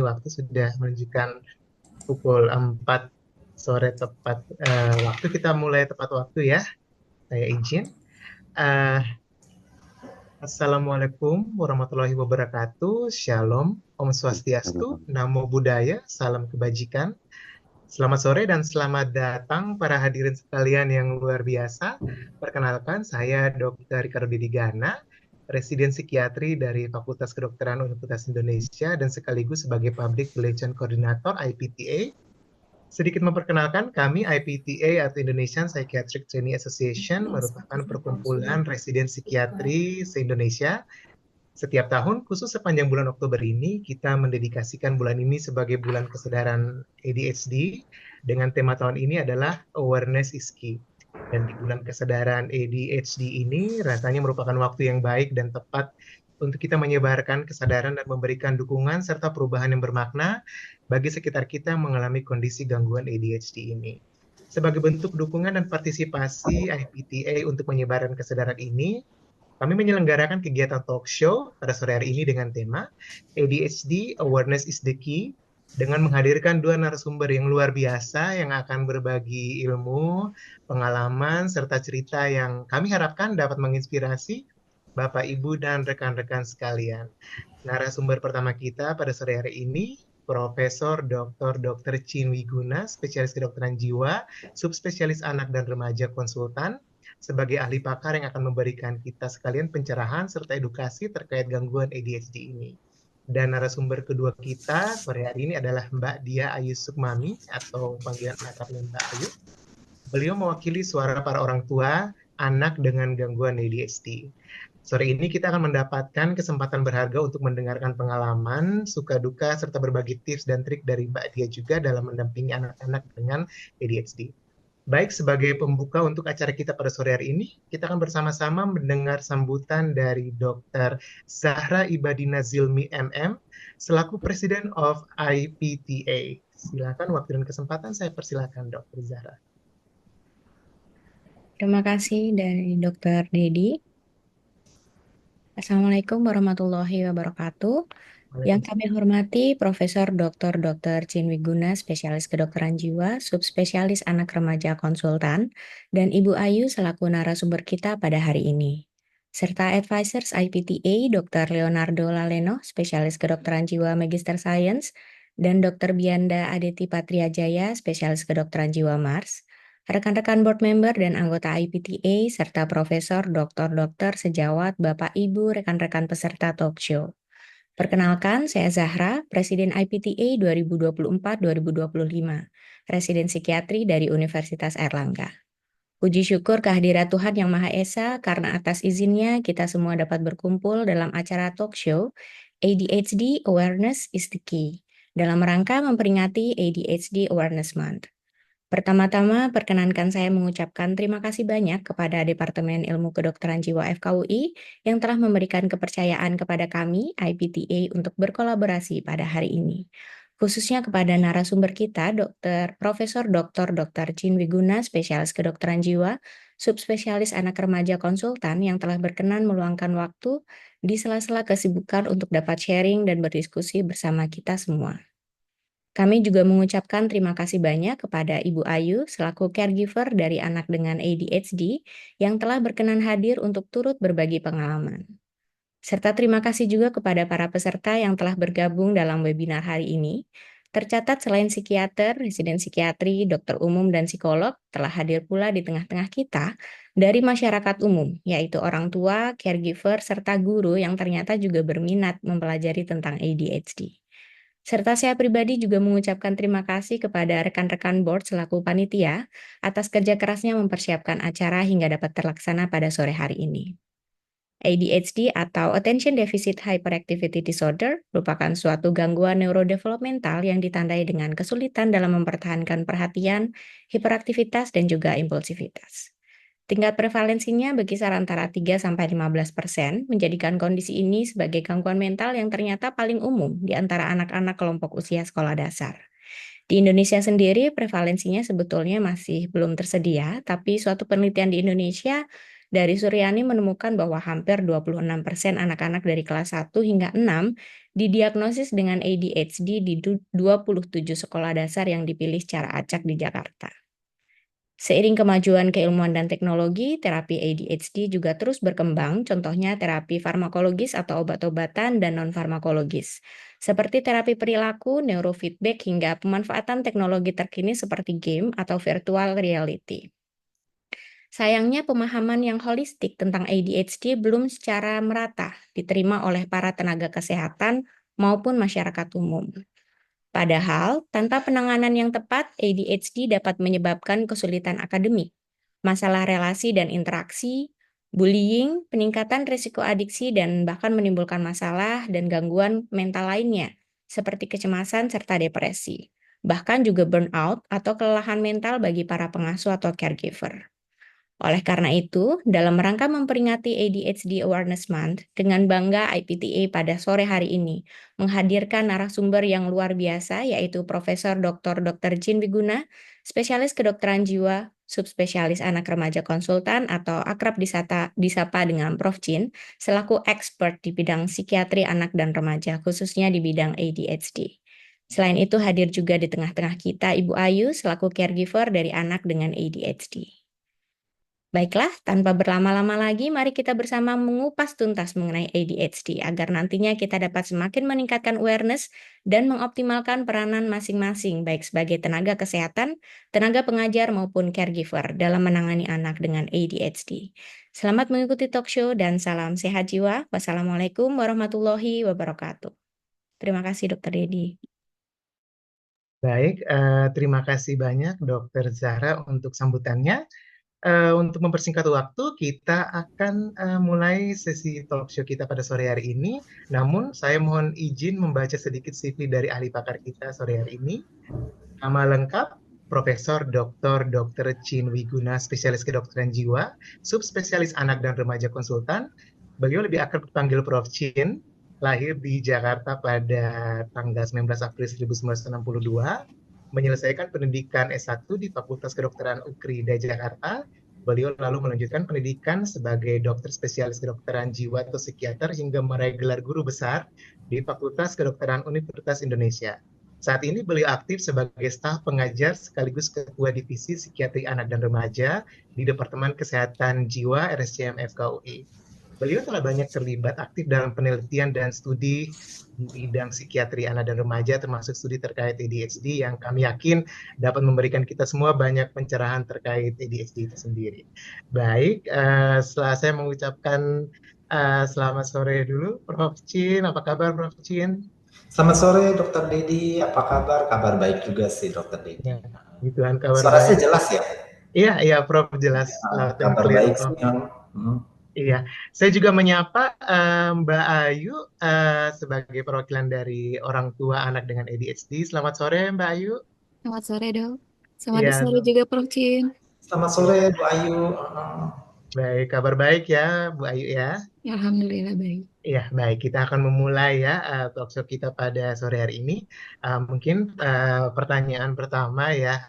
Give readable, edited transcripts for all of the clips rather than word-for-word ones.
waktu sudah menunjukkan pukul 4 sore tepat waktu. Kita mulai tepat waktu ya. Saya izin. Eh, Assalamualaikum warahmatullahi wabarakatuh. Shalom, Om Swastiastu, Namo Buddhaya, salam kebajikan. Selamat sore dan selamat datang para hadirin sekalian yang luar biasa. Perkenalkan, saya Dr. Ricardo Didigana, Residen Psikiatri dari Fakultas Kedokteran Universitas Indonesia dan sekaligus sebagai Public Relation Coordinator IPTA. Sedikit memperkenalkan, kami IPTA atau Indonesian Psychiatric Trainee Association merupakan perkumpulan residen psikiatri se-Indonesia. Setiap tahun, khusus sepanjang bulan Oktober ini, kita mendedikasikan bulan ini sebagai bulan kesadaran ADHD dengan tema tahun ini adalah Awareness is Key. Dan di bulan kesadaran ADHD ini rasanya merupakan waktu yang baik dan tepat untuk kita menyebarkan kesadaran dan memberikan dukungan serta perubahan yang bermakna bagi sekitar kita yang mengalami kondisi gangguan ADHD ini. Sebagai bentuk dukungan dan partisipasi IPTA untuk menyebarkan kesadaran ini, kami menyelenggarakan kegiatan talk show pada sore hari ini dengan tema ADHD Awareness is the Key dengan menghadirkan dua narasumber yang luar biasa yang akan berbagi ilmu, pengalaman, serta cerita yang kami harapkan dapat menginspirasi Bapak, Ibu, dan rekan-rekan sekalian. Narasumber pertama kita pada sore hari ini, Profesor Dr. Chin Wiguna, spesialis kedokteran jiwa, subspesialis anak dan remaja konsultan, sebagai ahli pakar yang akan memberikan kita sekalian pencerahan serta edukasi terkait gangguan ADHD ini. Dan narasumber kedua kita sore hari ini adalah Mbak Dia Ayu Sukmami atau panggilan akrabnya Mbak Ayu. Beliau mewakili suara para orang tua anak dengan gangguan ADHD. Sore ini kita akan mendapatkan kesempatan berharga untuk mendengarkan pengalaman, suka duka, serta berbagi tips dan trik dari Mbak Dia juga dalam mendampingi anak-anak dengan ADHD. Baik, sebagai pembuka untuk acara kita pada sore hari ini, kita akan bersama-sama mendengar sambutan dari Dr. Zahra Ibadina Zilmi MM, selaku Presiden of IPTA. Silakan waktu dan kesempatan saya persilakan Dr. Zahra. Terima kasih dari Dr. Dedi. Assalamualaikum warahmatullahi wabarakatuh. Yang kami hormati Profesor Dr. Chin Wiguna, spesialis kedokteran jiwa, subspesialis anak remaja konsultan, dan Ibu Ayu selaku narasumber kita pada hari ini. Serta advisors IPTA Dr. Leonardo Laleno, spesialis kedokteran jiwa Magister Science, dan Dr. Bianda Adeti Patriajaya, spesialis kedokteran jiwa Mars, rekan-rekan board member dan anggota IPTA, serta profesor, dokter, sejawat, Bapak, Ibu, rekan-rekan peserta talk show. Perkenalkan, saya Zahra, Presiden IPTA 2024-2025, Residen Psikiatri dari Universitas Airlangga. Puji syukur kehadirat Tuhan Yang Maha Esa karena atas izinnya kita semua dapat berkumpul dalam acara talk show ADHD Awareness is the Key dalam rangka memperingati ADHD Awareness Month. Pertama-tama, perkenankan saya mengucapkan terima kasih banyak kepada Departemen Ilmu Kedokteran Jiwa FKUI yang telah memberikan kepercayaan kepada kami, IPTA, untuk berkolaborasi pada hari ini. Khususnya kepada narasumber kita, Profesor Dr. Chin Wiguna, spesialis kedokteran jiwa, subspesialis anak remaja konsultan yang telah berkenan meluangkan waktu di sela-sela kesibukan untuk dapat sharing dan berdiskusi bersama kita semua. Kami juga mengucapkan terima kasih banyak kepada Ibu Ayu selaku caregiver dari anak dengan ADHD yang telah berkenan hadir untuk turut berbagi pengalaman. Serta terima kasih juga kepada para peserta yang telah bergabung dalam webinar hari ini. Tercatat selain psikiater, residen psikiatri, dokter umum, dan psikolog telah hadir pula di tengah-tengah kita dari masyarakat umum, yaitu orang tua, caregiver, serta guru yang ternyata juga berminat mempelajari tentang ADHD. Serta saya pribadi juga mengucapkan terima kasih kepada rekan-rekan board selaku panitia atas kerja kerasnya mempersiapkan acara hingga dapat terlaksana pada sore hari ini. ADHD atau Attention Deficit Hyperactivity Disorder merupakan suatu gangguan neurodevelopmental yang ditandai dengan kesulitan dalam mempertahankan perhatian, hiperaktivitas, dan juga impulsivitas. Tingkat prevalensinya berkisar antara 3-15%, menjadikan kondisi ini sebagai gangguan mental yang ternyata paling umum di antara anak-anak kelompok usia sekolah dasar. Di Indonesia sendiri, prevalensinya sebetulnya masih belum tersedia, tapi suatu penelitian di Indonesia Dari Suryani menemukan bahwa hampir 26% anak-anak dari kelas 1 hingga 6 didiagnosis dengan ADHD di 27 sekolah dasar yang dipilih secara acak di Jakarta. Seiring kemajuan keilmuan dan teknologi, terapi ADHD juga terus berkembang, contohnya terapi farmakologis atau obat-obatan dan non-farmakologis, seperti terapi perilaku, neurofeedback, hingga pemanfaatan teknologi terkini seperti game atau virtual reality. Sayangnya pemahaman yang holistik tentang ADHD belum secara merata diterima oleh para tenaga kesehatan maupun masyarakat umum. Padahal, tanpa penanganan yang tepat, ADHD dapat menyebabkan kesulitan akademik, masalah relasi dan interaksi, bullying, peningkatan risiko adiksi, dan bahkan menimbulkan masalah dan gangguan mental lainnya, seperti kecemasan serta depresi. Bahkan juga burnout atau kelelahan mental bagi para pengasuh atau caregiver. Oleh karena itu, dalam rangka memperingati ADHD Awareness Month, dengan bangga IPTA pada sore hari ini menghadirkan narasumber yang luar biasa, yaitu Profesor Dr. Jin Wiguna, spesialis kedokteran jiwa, subspesialis anak remaja konsultan atau akrab disapa dengan Prof. Jin, selaku expert di bidang psikiatri anak dan remaja, khususnya di bidang ADHD. Selain itu hadir juga di tengah-tengah kita Ibu Ayu selaku caregiver dari anak dengan ADHD. Baiklah, tanpa berlama-lama lagi, mari kita bersama mengupas tuntas mengenai ADHD agar nantinya kita dapat semakin meningkatkan awareness dan mengoptimalkan peranan masing-masing, baik sebagai tenaga kesehatan, tenaga pengajar, maupun caregiver dalam menangani anak dengan ADHD. Selamat mengikuti talk show dan salam sehat jiwa. Wassalamualaikum warahmatullahi wabarakatuh. Terima kasih, Dr. Dedi. Baik, terima kasih banyak Dokter Zahra untuk sambutannya. Untuk mempersingkat waktu, kita akan mulai sesi talk show kita pada sore hari ini. Namun, saya mohon izin membaca sedikit CV dari ahli pakar kita sore hari ini. Nama lengkap, Profesor Dr. Chin Wiguna, spesialis kedokteran jiwa, subspesialis anak dan remaja konsultan. Beliau lebih akrab dipanggil Prof. Chin, lahir di Jakarta pada tanggal 19 April 1962, menyelesaikan pendidikan S1 di Fakultas Kedokteran UKRI Jakarta. Beliau lalu melanjutkan pendidikan sebagai dokter spesialis kedokteran jiwa atau psikiater hingga meraih gelar guru besar di Fakultas Kedokteran Universitas Indonesia. Saat ini beliau aktif sebagai staf pengajar sekaligus ketua divisi psikiatri anak dan remaja di Departemen Kesehatan Jiwa RSCM FKUI. Beliau telah banyak terlibat aktif dalam penelitian dan studi di bidang psikiatri anak dan remaja, termasuk studi terkait ADHD yang kami yakin dapat memberikan kita semua banyak pencerahan terkait ADHD itu sendiri. Baik, setelah saya mengucapkan selamat sore dulu, Prof. Chin. Apa kabar, Prof. Chin? Selamat sore, Dokter Dedi. Apa kabar? Kabar baik juga sih, Dokter Dedi. Ya, Tuhan kabar Suara saya baik. jelas ya? Iya, Prof. Jelas. Kabar Clear, baik Prof. sih. Iya, saya juga menyapa Mbak Ayu sebagai perwakilan dari orang tua anak dengan ADHD. Selamat sore, Mbak Ayu. Selamat sore, Dok. Selamat Iya, sore juga, Prof. Chin. Selamat sore, Bu Ayu. Baik, kabar baik ya, Bu Ayu ya. Ya, alhamdulillah baik. Ya, baik. Kita akan memulai ya talk show kita pada sore hari ini. Mungkin pertanyaan pertama ya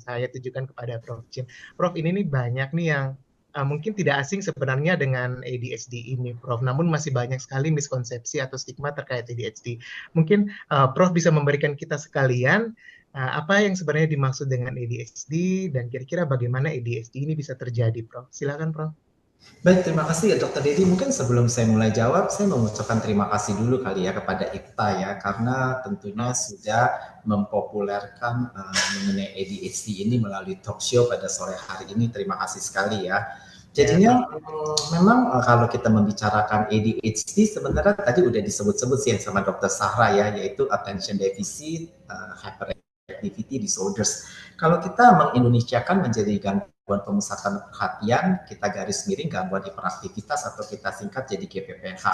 saya tujukan kepada Prof. Chin. Prof, ini nih banyak nih yang mungkin tidak asing sebenarnya dengan ADHD ini, Prof. Namun masih banyak sekali miskonsepsi atau stigma terkait ADHD. Mungkin Prof bisa memberikan kita sekalian apa yang sebenarnya dimaksud dengan ADHD dan kira-kira bagaimana ADHD ini bisa terjadi, Prof. Silakan, Prof. Baik, terima kasih ya Dokter Dedi. Mungkin sebelum saya mulai jawab, saya mengucapkan terima kasih dulu kali ya kepada IPTA ya, karena tentunya sudah mempopulerkan mengenai ADHD ini melalui talk show pada sore hari ini. Terima kasih sekali ya. Jadinya memang kalau kita membicarakan ADHD sebenarnya tadi udah disebut-sebut sih sama Dokter Zahra ya, yaitu Attention Deficit Hyperactivity Disorders. Kalau kita mengindonesiakan menjadi gangguan pemusatan perhatian, kita garis miring gangguan hiperaktivitas atau kita singkat jadi GPPH.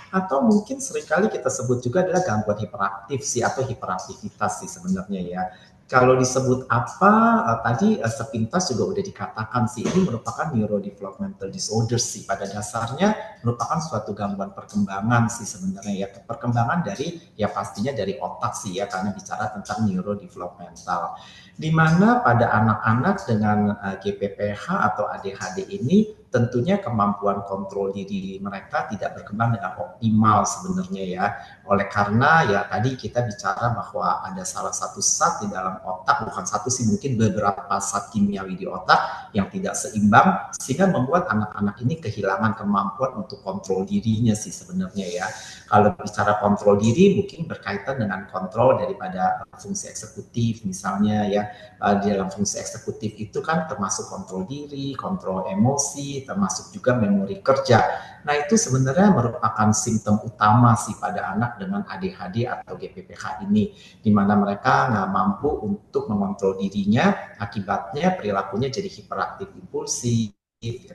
Atau mungkin seringkali kita sebut juga adalah gangguan hiperaktif sih atau hiperaktivitas sih sebenarnya ya. Kalau disebut apa, tadi sepintas juga udah dikatakan sih, ini merupakan neurodevelopmental disorders sih. Pada dasarnya merupakan suatu gangguan perkembangan sih sebenarnya ya. Perkembangan dari ya pastinya dari otak sih ya, karena bicara tentang neurodevelopmental. Di mana pada anak-anak dengan GPPH atau ADHD ini tentunya kemampuan kontrol diri mereka tidak berkembang dengan optimal sebenarnya ya. Oleh karena ya tadi kita bicara bahwa ada salah satu zat di dalam otak, bukan satu sih, mungkin beberapa zat kimiawi di otak yang tidak seimbang sehingga membuat anak-anak ini kehilangan kemampuan untuk kontrol dirinya sih sebenarnya ya. Kalau bicara kontrol diri mungkin berkaitan dengan kontrol daripada fungsi eksekutif misalnya ya. Di dalam fungsi eksekutif itu kan termasuk kontrol diri, kontrol emosi, termasuk juga memori kerja. Nah itu sebenarnya merupakan simptom utama sih pada anak dengan ADHD atau GPPH ini, di mana mereka nggak mampu untuk mengontrol dirinya, akibatnya perilakunya jadi hiperaktif impulsif,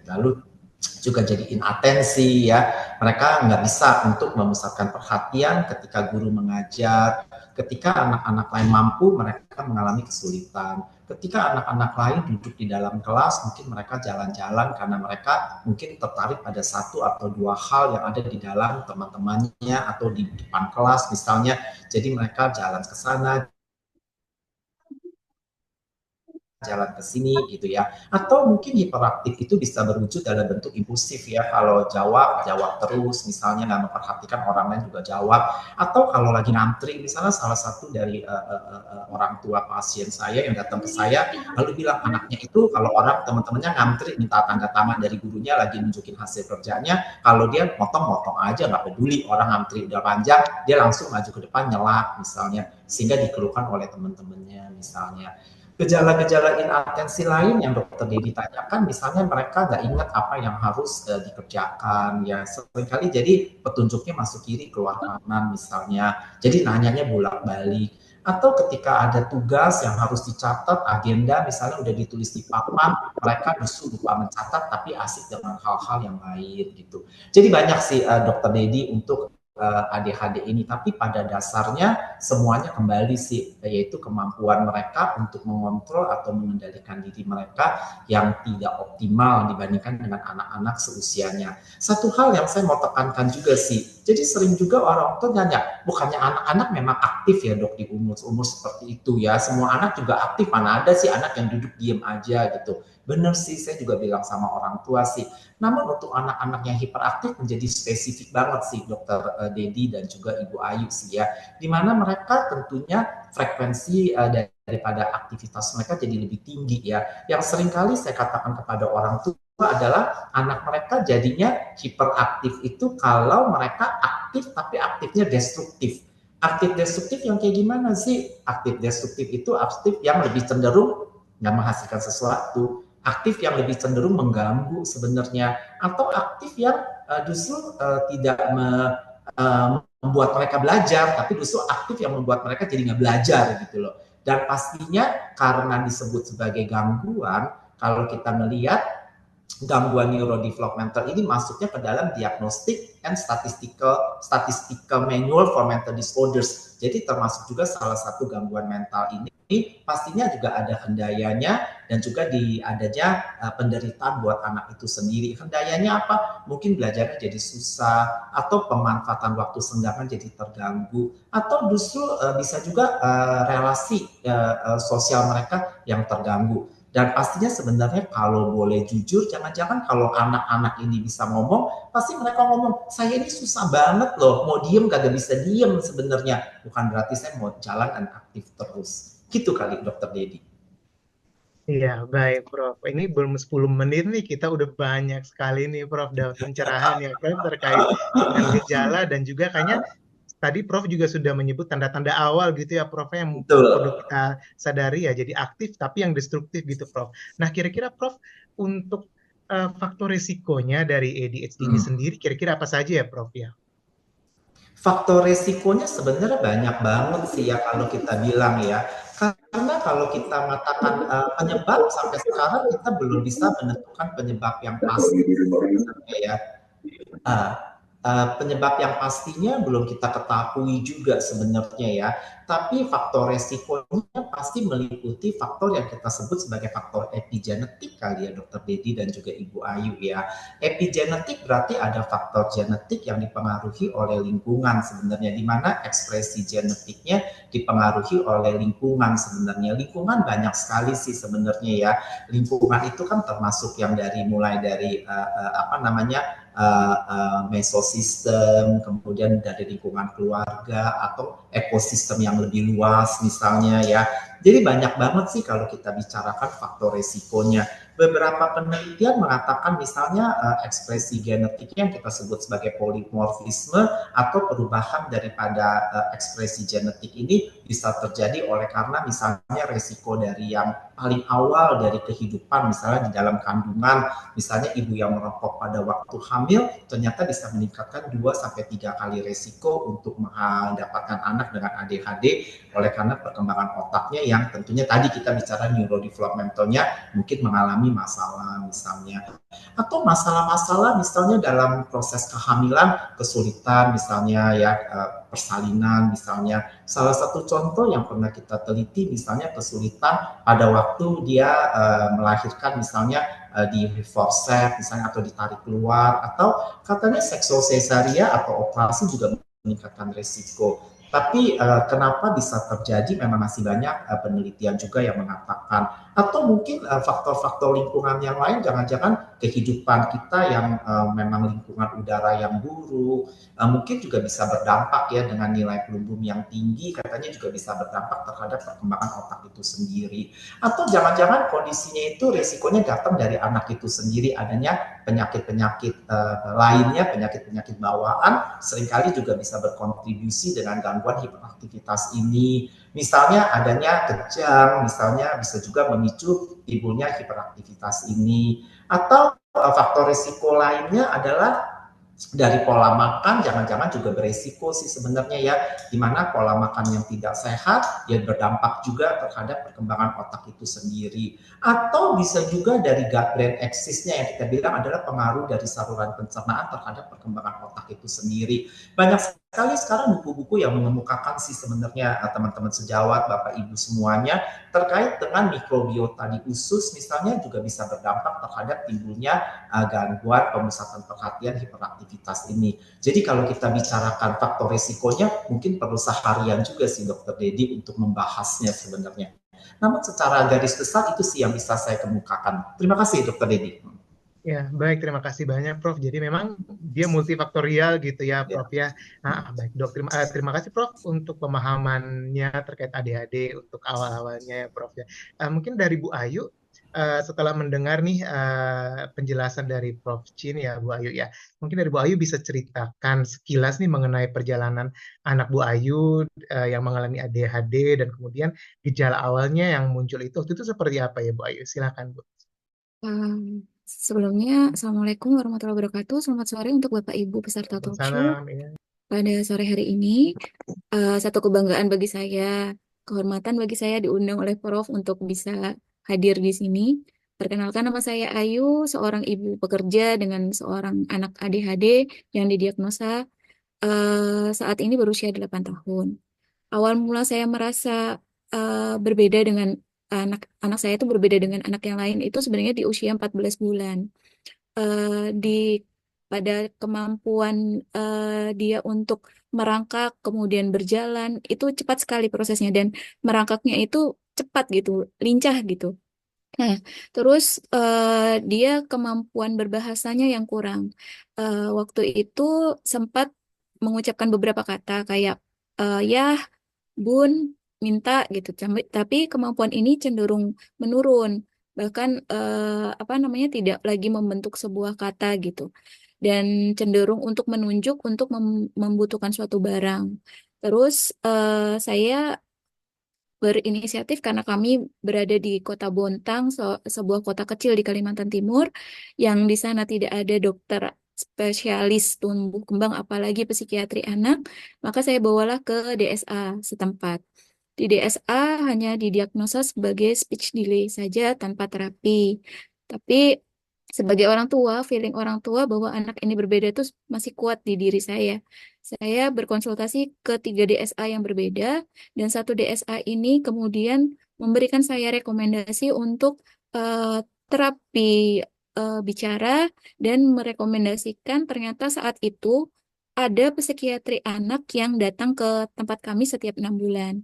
lalu juga jadi inatensi ya. Mereka nggak bisa untuk memusatkan perhatian ketika guru mengajar. Ketika anak-anak lain mampu, mereka mengalami kesulitan. Ketika anak-anak lain duduk di dalam kelas, mungkin mereka jalan-jalan karena mereka mungkin tertarik pada satu atau dua hal yang ada di dalam teman-temannya atau di depan kelas misalnya. Jadi mereka jalan ke sana, jalan ke sini gitu ya. Atau mungkin hiperaktif itu bisa berwujud dalam bentuk impulsif ya. Kalau jawab terus misalnya, nggak memperhatikan orang lain juga jawab. Atau kalau lagi ngantri, misalnya salah satu dari orang tua pasien saya yang datang ke saya lalu bilang anaknya itu kalau orang teman-temannya ngantri minta tanda tangan dari gurunya lagi nunjukin hasil kerjanya, kalau dia motong-motong aja, nggak peduli orang ngantri udah panjang, dia langsung maju ke depan nyelak misalnya, sehingga dikeluhkan oleh teman-temannya misalnya. Gejala-gejala inatensi lain yang dokter Dedi tanyakan, misalnya mereka nggak ingat apa yang harus dikerjakan, ya seringkali jadi petunjuknya masuk kiri keluar kanan misalnya, jadi nanyanya bolak-balik. Atau ketika ada tugas yang harus dicatat, agenda misalnya udah ditulis di papan, mereka justru lupa mencatat tapi asik dengan hal-hal yang lain gitu. Jadi banyak sih dokter Dedi untuk ADHD ini, tapi pada dasarnya semuanya kembali sih, yaitu kemampuan mereka untuk mengontrol atau mengendalikan diri mereka yang tidak optimal dibandingkan dengan anak-anak seusianya. Satu hal yang saya mau tekankan juga sih, jadi sering juga orang tua nanya, bukannya anak-anak memang aktif ya dok di umur-umur seperti itu ya, semua anak juga aktif, mana ada sih anak yang duduk diem aja gitu. Bener sih, saya juga bilang sama orang tua sih. Namun untuk anak-anak yang hiperaktif menjadi spesifik banget sih dokter Dedi dan juga Ibu Ayu sih ya, di mana mereka tentunya frekuensi daripada aktivitas mereka jadi lebih tinggi ya. Yang seringkali saya katakan kepada orang tua adalah anak mereka jadinya hiperaktif itu kalau mereka aktif tapi aktifnya destruktif. Aktif destruktif yang kayak gimana sih? Aktif destruktif itu aktif yang lebih cenderung nggak menghasilkan sesuatu, aktif yang lebih cenderung mengganggu sebenarnya, atau aktif yang justru tidak membuat mereka belajar, tapi justru aktif yang membuat mereka jadi nggak belajar gitu loh. Dan pastinya karena disebut sebagai gangguan, kalau kita melihat gangguan neurodevelopmental ini masuknya ke dalam diagnostic and statistical manual for mental disorders. Jadi termasuk juga salah satu gangguan mental ini pastinya juga ada hendayanya dan juga adanya penderitaan buat anak itu sendiri. Hendayanya apa? Mungkin belajarnya jadi susah, atau pemanfaatan waktu senggangan jadi terganggu, atau justru bisa juga relasi sosial mereka yang terganggu. Dan pastinya sebenarnya kalau boleh jujur, jangan-jangan kalau anak-anak ini bisa ngomong, pasti mereka ngomong, saya ini susah banget loh, mau diem kagak bisa diem sebenarnya. Bukan berarti saya mau jalan dan aktif terus. Gitu kali dokter Dedi. Iya, baik Prof. Ini belum 10 menit nih, kita udah banyak sekali nih Prof dapat pencerahan ya kan terkait dengan gejala dan juga kayaknya tadi Prof juga sudah menyebut tanda-tanda awal gitu ya Prof yang Betul. perlu kita sadari ya, jadi aktif tapi yang destruktif gitu Prof. Nah kira-kira Prof untuk faktor risikonya dari ADHD ini sendiri kira-kira apa saja ya Prof ya? Faktor resikonya sebenarnya banyak banget sih ya kalau kita bilang ya. Karena kalau kita mengatakan penyebab sampai sekarang kita belum bisa menentukan penyebab yang pasti ya. Penyebab yang pastinya belum kita ketahui juga sebenarnya ya, tapi faktor resikonya pasti meliputi faktor yang kita sebut sebagai faktor epigenetik kali ya Dokter Dedi dan juga Ibu Ayu ya. Epigenetik berarti ada faktor genetik yang dipengaruhi oleh lingkungan sebenarnya, di mana ekspresi genetiknya dipengaruhi oleh lingkungan sebenarnya. Lingkungan banyak sekali sih sebenarnya ya. Lingkungan itu kan termasuk yang mulai dari apa namanya mesosistem, kemudian dari lingkungan keluarga atau ekosistem yang lebih luas misalnya ya. Jadi banyak banget sih kalau kita bicarakan faktor resikonya. Beberapa penelitian mengatakan misalnya ekspresi genetiknya yang kita sebut sebagai polimorfisme atau perubahan daripada ekspresi genetik ini bisa terjadi oleh karena misalnya resiko dari yang paling awal dari kehidupan, misalnya di dalam kandungan, misalnya ibu yang merokok pada waktu hamil ternyata bisa meningkatkan 2-3 kali resiko untuk mendapatkan anak dengan ADHD oleh karena perkembangan otaknya yang tentunya tadi kita bicara neurodevelopmentalnya mungkin mengalami masalah misalnya, atau masalah-masalah misalnya dalam proses kehamilan, kesulitan misalnya ya, persalinan misalnya. Salah satu contoh yang pernah kita teliti misalnya kesulitan pada waktu dia melahirkan misalnya di forceps misalnya atau ditarik keluar, atau katanya seksosesaria atau operasi juga meningkatkan risiko. Tapi kenapa bisa terjadi, memang masih banyak penelitian juga yang mengatakan, atau mungkin faktor-faktor lingkungan yang lain, jangan-jangan kehidupan kita yang memang lingkungan udara yang buruk, mungkin juga bisa berdampak ya dengan nilai pelumbu yang tinggi, katanya juga bisa berdampak terhadap perkembangan otak itu sendiri. Atau jangan-jangan kondisinya itu resikonya datang dari anak itu sendiri, adanya penyakit-penyakit lainnya, penyakit-penyakit bawaan, seringkali juga bisa berkontribusi dengan gangguan hiperaktivitas ini. Misalnya adanya kejang, misalnya bisa juga memicu timbulnya hiperaktivitas ini. Atau faktor risiko lainnya adalah dari pola makan, jangan-jangan juga beresiko sih sebenarnya ya, di mana pola makan yang tidak sehat ya berdampak juga terhadap perkembangan otak itu sendiri. Atau bisa juga dari gut brain axis-nya yang kita bilang adalah pengaruh dari saluran pencernaan terhadap perkembangan otak itu sendiri. Banyak sekali sekarang buku-buku yang mengemukakan sih sebenarnya teman-teman sejawat, Bapak Ibu semuanya, terkait dengan mikrobiota di usus misalnya juga bisa berdampak terhadap timbulnya gangguan pemusatan perhatian hiperaktivitas ini. Jadi kalau kita bicarakan faktor resikonya, mungkin perlu seharian juga sih Dokter Dedi untuk membahasnya sebenarnya. Namun secara garis besar itu sih yang bisa saya kemukakan. Terima kasih Dokter Dedi. Ya, baik. Terima kasih banyak, Prof. Jadi memang dia multifaktorial gitu ya, Ya. Prof ya. Baik, Dok. Terima kasih, Prof, untuk pemahamannya terkait ADHD untuk awal-awalnya ya, Prof ya. Mungkin dari Bu Ayu, setelah mendengar nih penjelasan dari Prof Chin ya, Bu Ayu ya. Mungkin dari Bu Ayu bisa ceritakan sekilas nih mengenai perjalanan anak Bu Ayu yang mengalami ADHD dan kemudian gejala awalnya yang muncul itu waktu itu seperti apa ya, Bu Ayu? Silakan, Bu. Sebelumnya, Assalamualaikum warahmatullahi wabarakatuh. Selamat sore untuk Bapak Ibu peserta talk show. Waalaikumsalam ya. Pada sore hari ini, satu kebanggaan bagi saya, kehormatan bagi saya diundang oleh Prof untuk bisa hadir di sini. Perkenalkan, nama saya Ayu, seorang ibu pekerja dengan seorang anak ADHD yang didiagnosa saat ini berusia 8 tahun. Awal mula saya merasa berbeda dengan anak saya itu berbeda dengan anak yang lain itu sebenarnya di usia 14 bulan. Di pada kemampuan dia untuk merangkak kemudian berjalan itu cepat sekali prosesnya dan merangkaknya itu cepat gitu, lincah gitu. Nah, terus dia kemampuan berbahasanya yang kurang. Waktu itu sempat mengucapkan beberapa kata kayak ya, bun, minta gitu. Tapi kemampuan ini cenderung menurun. Bahkan apa namanya tidak lagi membentuk sebuah kata gitu. Dan cenderung untuk menunjuk untuk membutuhkan suatu barang. Terus saya berinisiatif karena kami berada di Kota Bontang, sebuah kota kecil di Kalimantan Timur, yang di sana tidak ada dokter spesialis tumbuh kembang, apalagi psikiatri anak, maka saya bawalah ke DSA setempat. Di DSA hanya didiagnosa sebagai speech delay saja tanpa terapi. Tapi sebagai orang tua, feeling orang tua bahwa anak ini berbeda itu masih kuat di diri saya. Saya berkonsultasi ke 3 DSA yang berbeda, dan 1 DSA ini kemudian memberikan saya rekomendasi untuk terapi bicara, dan merekomendasikan ternyata saat itu ada psikiatri anak yang datang ke tempat kami setiap 6 bulan.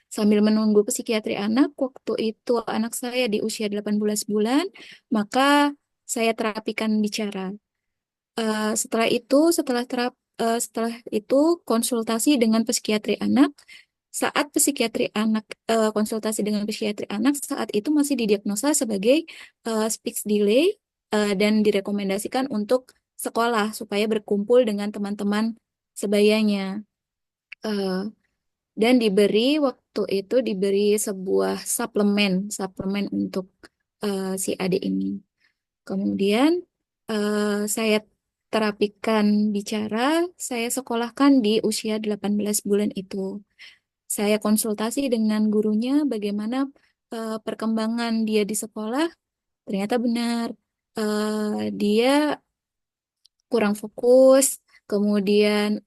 Sambil menunggu psikiatri anak, waktu itu anak saya di usia 18 bulan, maka saya terapikan bicara. Setelah itu konsultasi dengan psikiatri anak. Saat psikiatri anak konsultasi dengan psikiatri anak, saat itu masih didiagnosa sebagai speech delay, dan direkomendasikan untuk sekolah supaya berkumpul dengan teman-teman sebayanya. Eh, dan diberi sebuah suplemen untuk si adik ini. Kemudian saya terapikan bicara, saya sekolahkan di usia 18 bulan itu. Saya konsultasi dengan gurunya bagaimana perkembangan dia di sekolah. Ternyata benar, dia kurang fokus, kemudian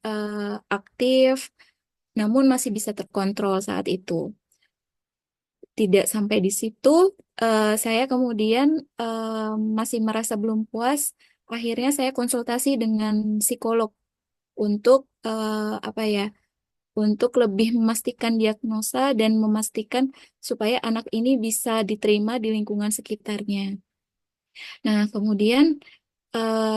aktif, namun masih bisa terkontrol saat itu. Tidak sampai di situ, saya kemudian masih merasa belum puas. Akhirnya saya konsultasi dengan psikolog untuk apa ya, untuk lebih memastikan diagnosa dan memastikan supaya anak ini bisa diterima di lingkungan sekitarnya. Nah, kemudian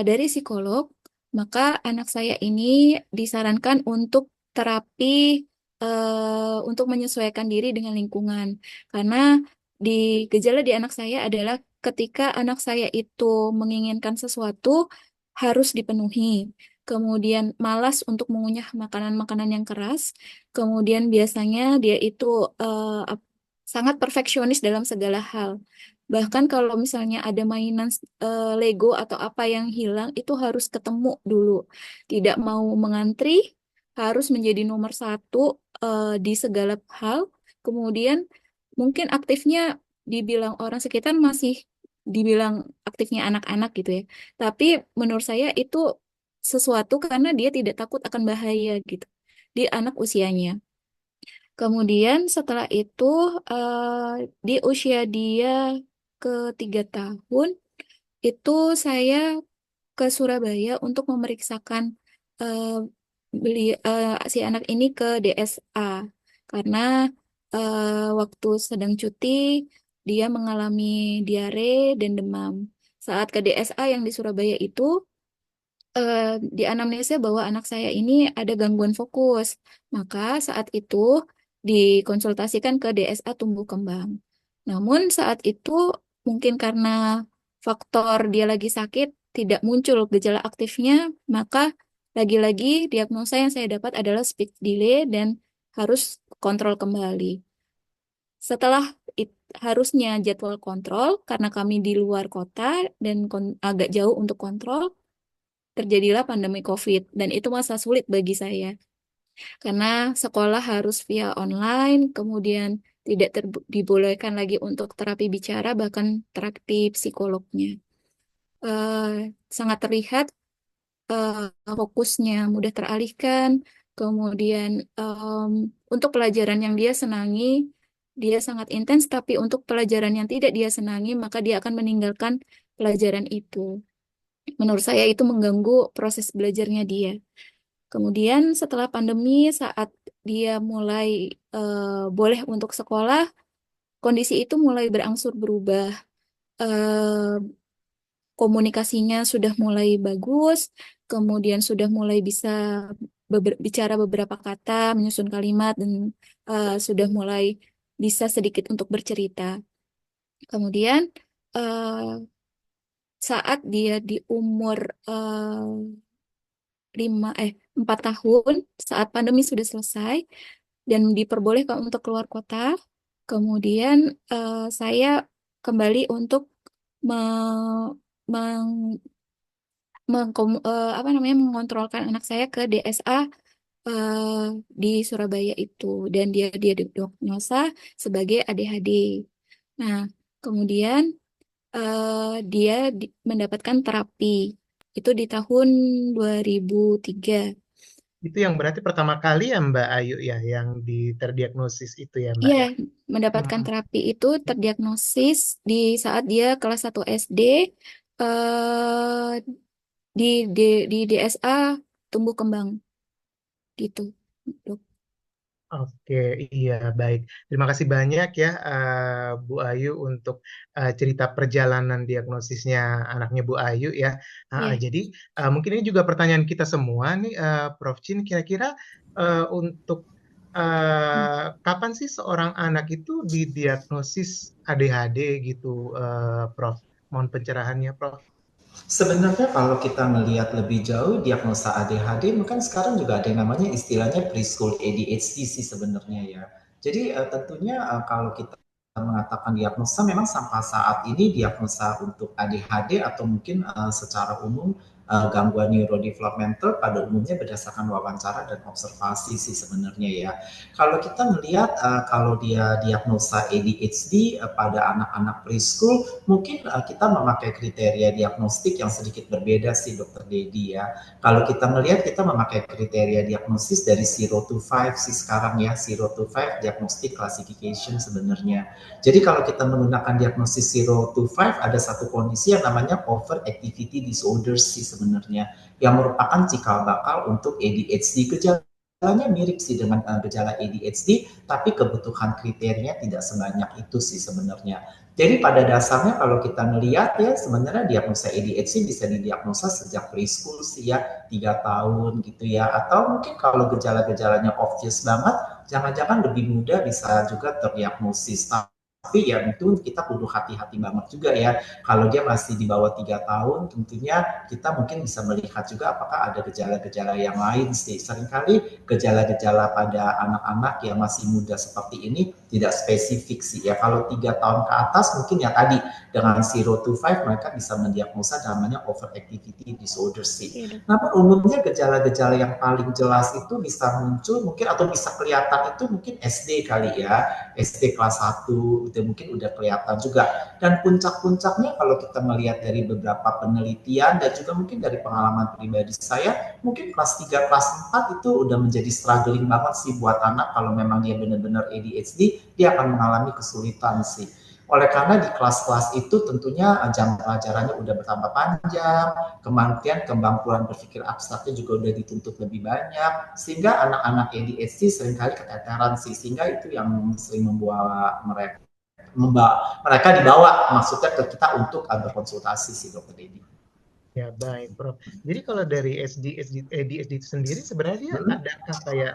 dari psikolog, maka anak saya ini disarankan untuk terapi untuk menyesuaikan diri dengan lingkungan. Karena di gejala di anak saya adalah ketika anak saya itu menginginkan sesuatu harus dipenuhi. Kemudian malas untuk mengunyah makanan-makanan yang keras. Kemudian biasanya dia itu sangat perfeksionis dalam segala hal. Bahkan kalau misalnya ada mainan Lego atau apa yang hilang, itu harus ketemu dulu. Tidak mau mengantri, harus menjadi nomor satu di segala hal. Kemudian mungkin aktifnya dibilang orang sekitar masih dibilang aktifnya anak-anak gitu ya. Tapi menurut saya itu sesuatu karena dia tidak takut akan bahaya gitu di anak usianya. Kemudian setelah itu di usia dia ke 3 tahun itu saya ke Surabaya untuk memeriksakan eh, si anak ini ke DSA karena waktu sedang cuti dia mengalami diare dan demam. Saat ke DSA yang di Surabaya itu eh, di anamnesa bahwa anak saya ini ada gangguan fokus. Maka saat itu dikonsultasikan ke DSA tumbuh kembang. Namun saat itu mungkin karena faktor dia lagi sakit, tidak muncul gejala aktifnya, maka lagi-lagi diagnosa yang saya dapat adalah speech delay dan harus kontrol kembali. Setelah harusnya jadwal kontrol, karena kami di luar kota dan agak jauh untuk kontrol, terjadilah pandemi COVID dan itu masa sulit bagi saya karena sekolah harus via online, kemudian tidak dibolehkan lagi untuk terapi bicara bahkan terapi psikolognya. Eh, Sangat terlihat fokusnya mudah teralihkan, kemudian untuk pelajaran yang dia senangi dia sangat intens, tapi untuk pelajaran yang tidak dia senangi maka dia akan meninggalkan pelajaran itu. Menurut saya itu mengganggu proses belajarnya dia. Kemudian setelah pandemi, saat dia mulai boleh untuk sekolah, kondisi itu mulai berangsur berubah. Eh, Komunikasinya sudah mulai bagus, kemudian sudah mulai bisa bicara beberapa kata, menyusun kalimat, dan sudah mulai bisa sedikit untuk bercerita. Kemudian eh, saat dia di umur eh, 4 tahun, saat pandemi sudah selesai dan diperbolehkan untuk keluar kota, kemudian saya kembali untuk me- meng- apa namanya mengontrolkan anak saya ke DSA eh, di Surabaya itu, dan dia didiagnosa sebagai ADHD. Nah, kemudian dia mendapatkan terapi itu di tahun 2003. Itu yang berarti pertama kali ya Mbak Ayu ya yang terdiagnosis itu ya Mbak Iya, ya. mendapatkan Hmm, terapi itu terdiagnosis di saat dia kelas 1 SD, eh di di di DSA tumbuh kembang gitu. Dok. oke, iya baik. Terima kasih banyak ya Bu Ayu untuk cerita perjalanan diagnosisnya anaknya Bu Ayu ya. Ya. Jadi mungkin ini juga pertanyaan kita semua nih, Prof. Chin. Kira-kira untuk kapan sih seorang anak itu didiagnosis ADHD gitu, Prof? Mohon pencerahannya, Prof. Sebenarnya kalau kita melihat lebih jauh diagnosa ADHD, mungkin sekarang juga ada yang namanya istilahnya preschool ADHD sih sebenarnya ya. Jadi tentunya kalau kita mengatakan diagnosa memang sampai saat ini diagnosa untuk ADHD atau mungkin secara umum gangguan neurodevelopmental pada umumnya berdasarkan wawancara dan observasi sih sebenarnya ya. Kalau kita melihat kalau dia diagnosa ADHD pada anak-anak preschool, mungkin kita memakai kriteria diagnostik yang sedikit berbeda sih Dokter Dedi ya. Kalau kita melihat kita memakai kriteria diagnosis dari 0 to 5 sih sekarang ya, 0 to 5 diagnostic classification sebenarnya. Jadi kalau kita menggunakan diagnosis 0 to 5 ada satu kondisi yang namanya overactivity disorder sih sebenarnya yang merupakan cikal bakal untuk ADHD. Gejalanya mirip sih dengan gejala ADHD, tapi kebutuhan kriterianya tidak sebanyak itu sih sebenarnya. Jadi pada dasarnya kalau kita melihat ya sebenarnya diagnosa ADHD bisa didiagnosa sejak preschool sih ya 3 tahun gitu ya, atau mungkin kalau gejala-gejalanya obvious banget jangan-jangan lebih muda bisa juga terdiagnosis. Tapi ya itu kita perlu hati-hati banget juga ya. Kalau dia masih di bawah 3 tahun, tentunya kita mungkin bisa melihat juga apakah ada gejala-gejala yang lain sih. Seringkali gejala-gejala pada anak-anak yang masih muda seperti ini tidak spesifik sih ya. Kalau 3 tahun ke atas mungkin ya tadi dengan 0 to 5 mereka bisa mendiagnosa namanya overactivity disorder sih. Oke, Dok. Namun umumnya gejala-gejala yang paling jelas itu bisa muncul mungkin atau bisa kelihatan itu mungkin SD kali ya. SD kelas 1 itu mungkin udah kelihatan juga. Dan puncak-puncaknya kalau kita melihat dari beberapa penelitian dan juga mungkin dari pengalaman pribadi saya, mungkin kelas 3, kelas 4 itu udah menjadi struggling banget sih buat anak kalau memang dia benar-benar ADHD, dia akan mengalami kesulitan sih. Oleh karena di kelas-kelas itu tentunya jam pelajarannya udah bertambah panjang, kemampuan kemampuan berpikir abstraknya juga udah dituntut lebih banyak, sehingga anak-anak ADHD seringkali keteteran sih, sehingga itu yang sering mereka dibawa maksudnya ke kita untuk berkonsultasi sih Dokter Dedi. Ya, baik, Prof. Jadi kalau dari ADHD itu sendiri sebenarnya Hmm. adakah kayak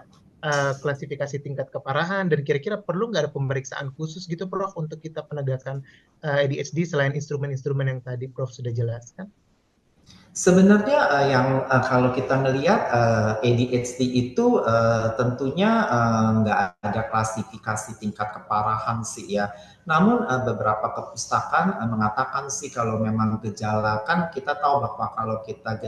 klasifikasi tingkat keparahan dan kira-kira perlu nggak ada pemeriksaan khusus gitu, Prof, untuk kita penegakan ADHD selain instrumen-instrumen yang tadi Prof sudah jelaskan? Sebenarnya yang kalau kita melihat ADHD itu tentunya nggak ada klasifikasi tingkat keparahan sih ya. Namun beberapa perpustakaan mengatakan sih kalau memang gejala kan kita tahu bahwa kalau kita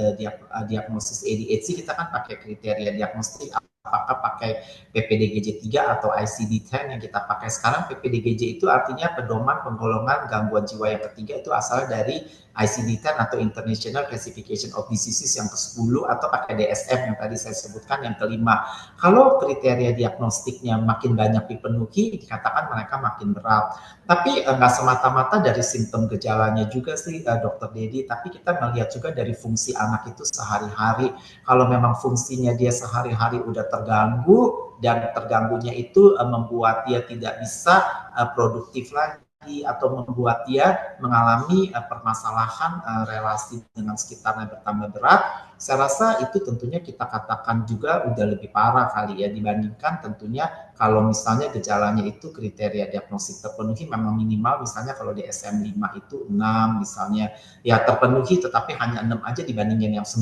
diagnosis ADHD kita kan pakai kriteria diagnostik apakah pakai PPDGJ 3 atau ICD-10 yang kita pakai sekarang. PPDGJ itu artinya pedoman penggolongan gangguan jiwa yang ketiga, itu asal dari ICD-10 atau International Classification of Diseases yang ke-10 atau pakai DSM yang tadi saya sebutkan yang kelima. Kalau kriteria diagnostiknya makin banyak dipenuhi, dikatakan mereka makin berat. Tapi nggak semata-mata dari simptom gejalanya juga sih Dokter Dedi, tapi kita melihat juga dari fungsi anak itu sehari-hari. Kalau memang fungsinya dia sehari-hari udah terganggu dan terganggunya itu membuat dia tidak bisa produktif lagi atau membuat dia mengalami permasalahan relasi dengan sekitarnya bertambah berat, saya rasa itu tentunya kita katakan juga udah lebih parah kali ya dibandingkan tentunya kalau misalnya gejalanya itu kriteria diagnosis terpenuhi memang minimal misalnya kalau di SM5 itu 6 misalnya ya terpenuhi tetapi hanya 6 aja dibandingin yang 9,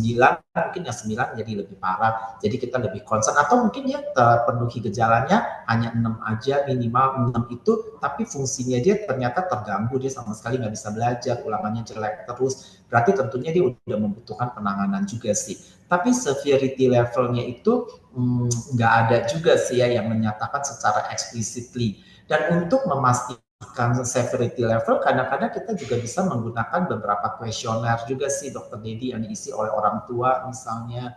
mungkin yang 9 jadi lebih parah. Jadi kita lebih concern atau mungkin ya terpenuhi gejalanya hanya 6 aja minimal 6 itu tapi fungsinya dia ternyata terganggu, dia sama sekali nggak bisa belajar, ulangannya jelek terus, berarti tentunya dia udah membutuhkan penanganan juga sih. Tapi severity levelnya itu nggak ada juga sih ya yang menyatakan secara explicitly. Dan untuk memastikan severity level, kadang-kadang kita juga bisa menggunakan beberapa kuesioner juga sih Dokter Dedi yang diisi oleh orang tua misalnya,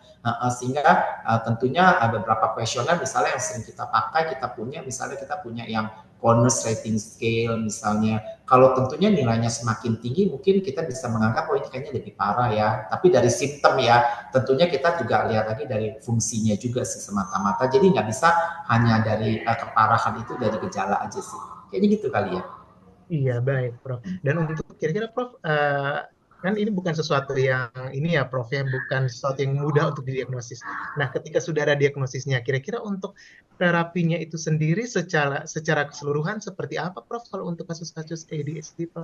sehingga tentunya beberapa kuesioner misalnya yang sering kita pakai, misalnya kita punya yang Conners Rating Scale misalnya, kalau tentunya nilainya semakin tinggi mungkin kita bisa menganggap oh ini kayaknya lebih parah ya, tapi dari simptom ya tentunya kita juga lihat lagi dari fungsinya juga sih semata-mata, jadi nggak bisa hanya dari keparahan itu dari gejala aja sih. Kayaknya gitu kali ya. Iya, baik, Prof. Dan untuk kira-kira, Prof, kan ini bukan sesuatu yang ini ya, Prof, ya, bukan sesuatu yang mudah untuk didiagnosis. Nah, ketika sudah ada diagnosisnya, kira-kira untuk terapinya itu sendiri secara keseluruhan seperti apa, Prof, kalau untuk kasus-kasus ADHD, Prof?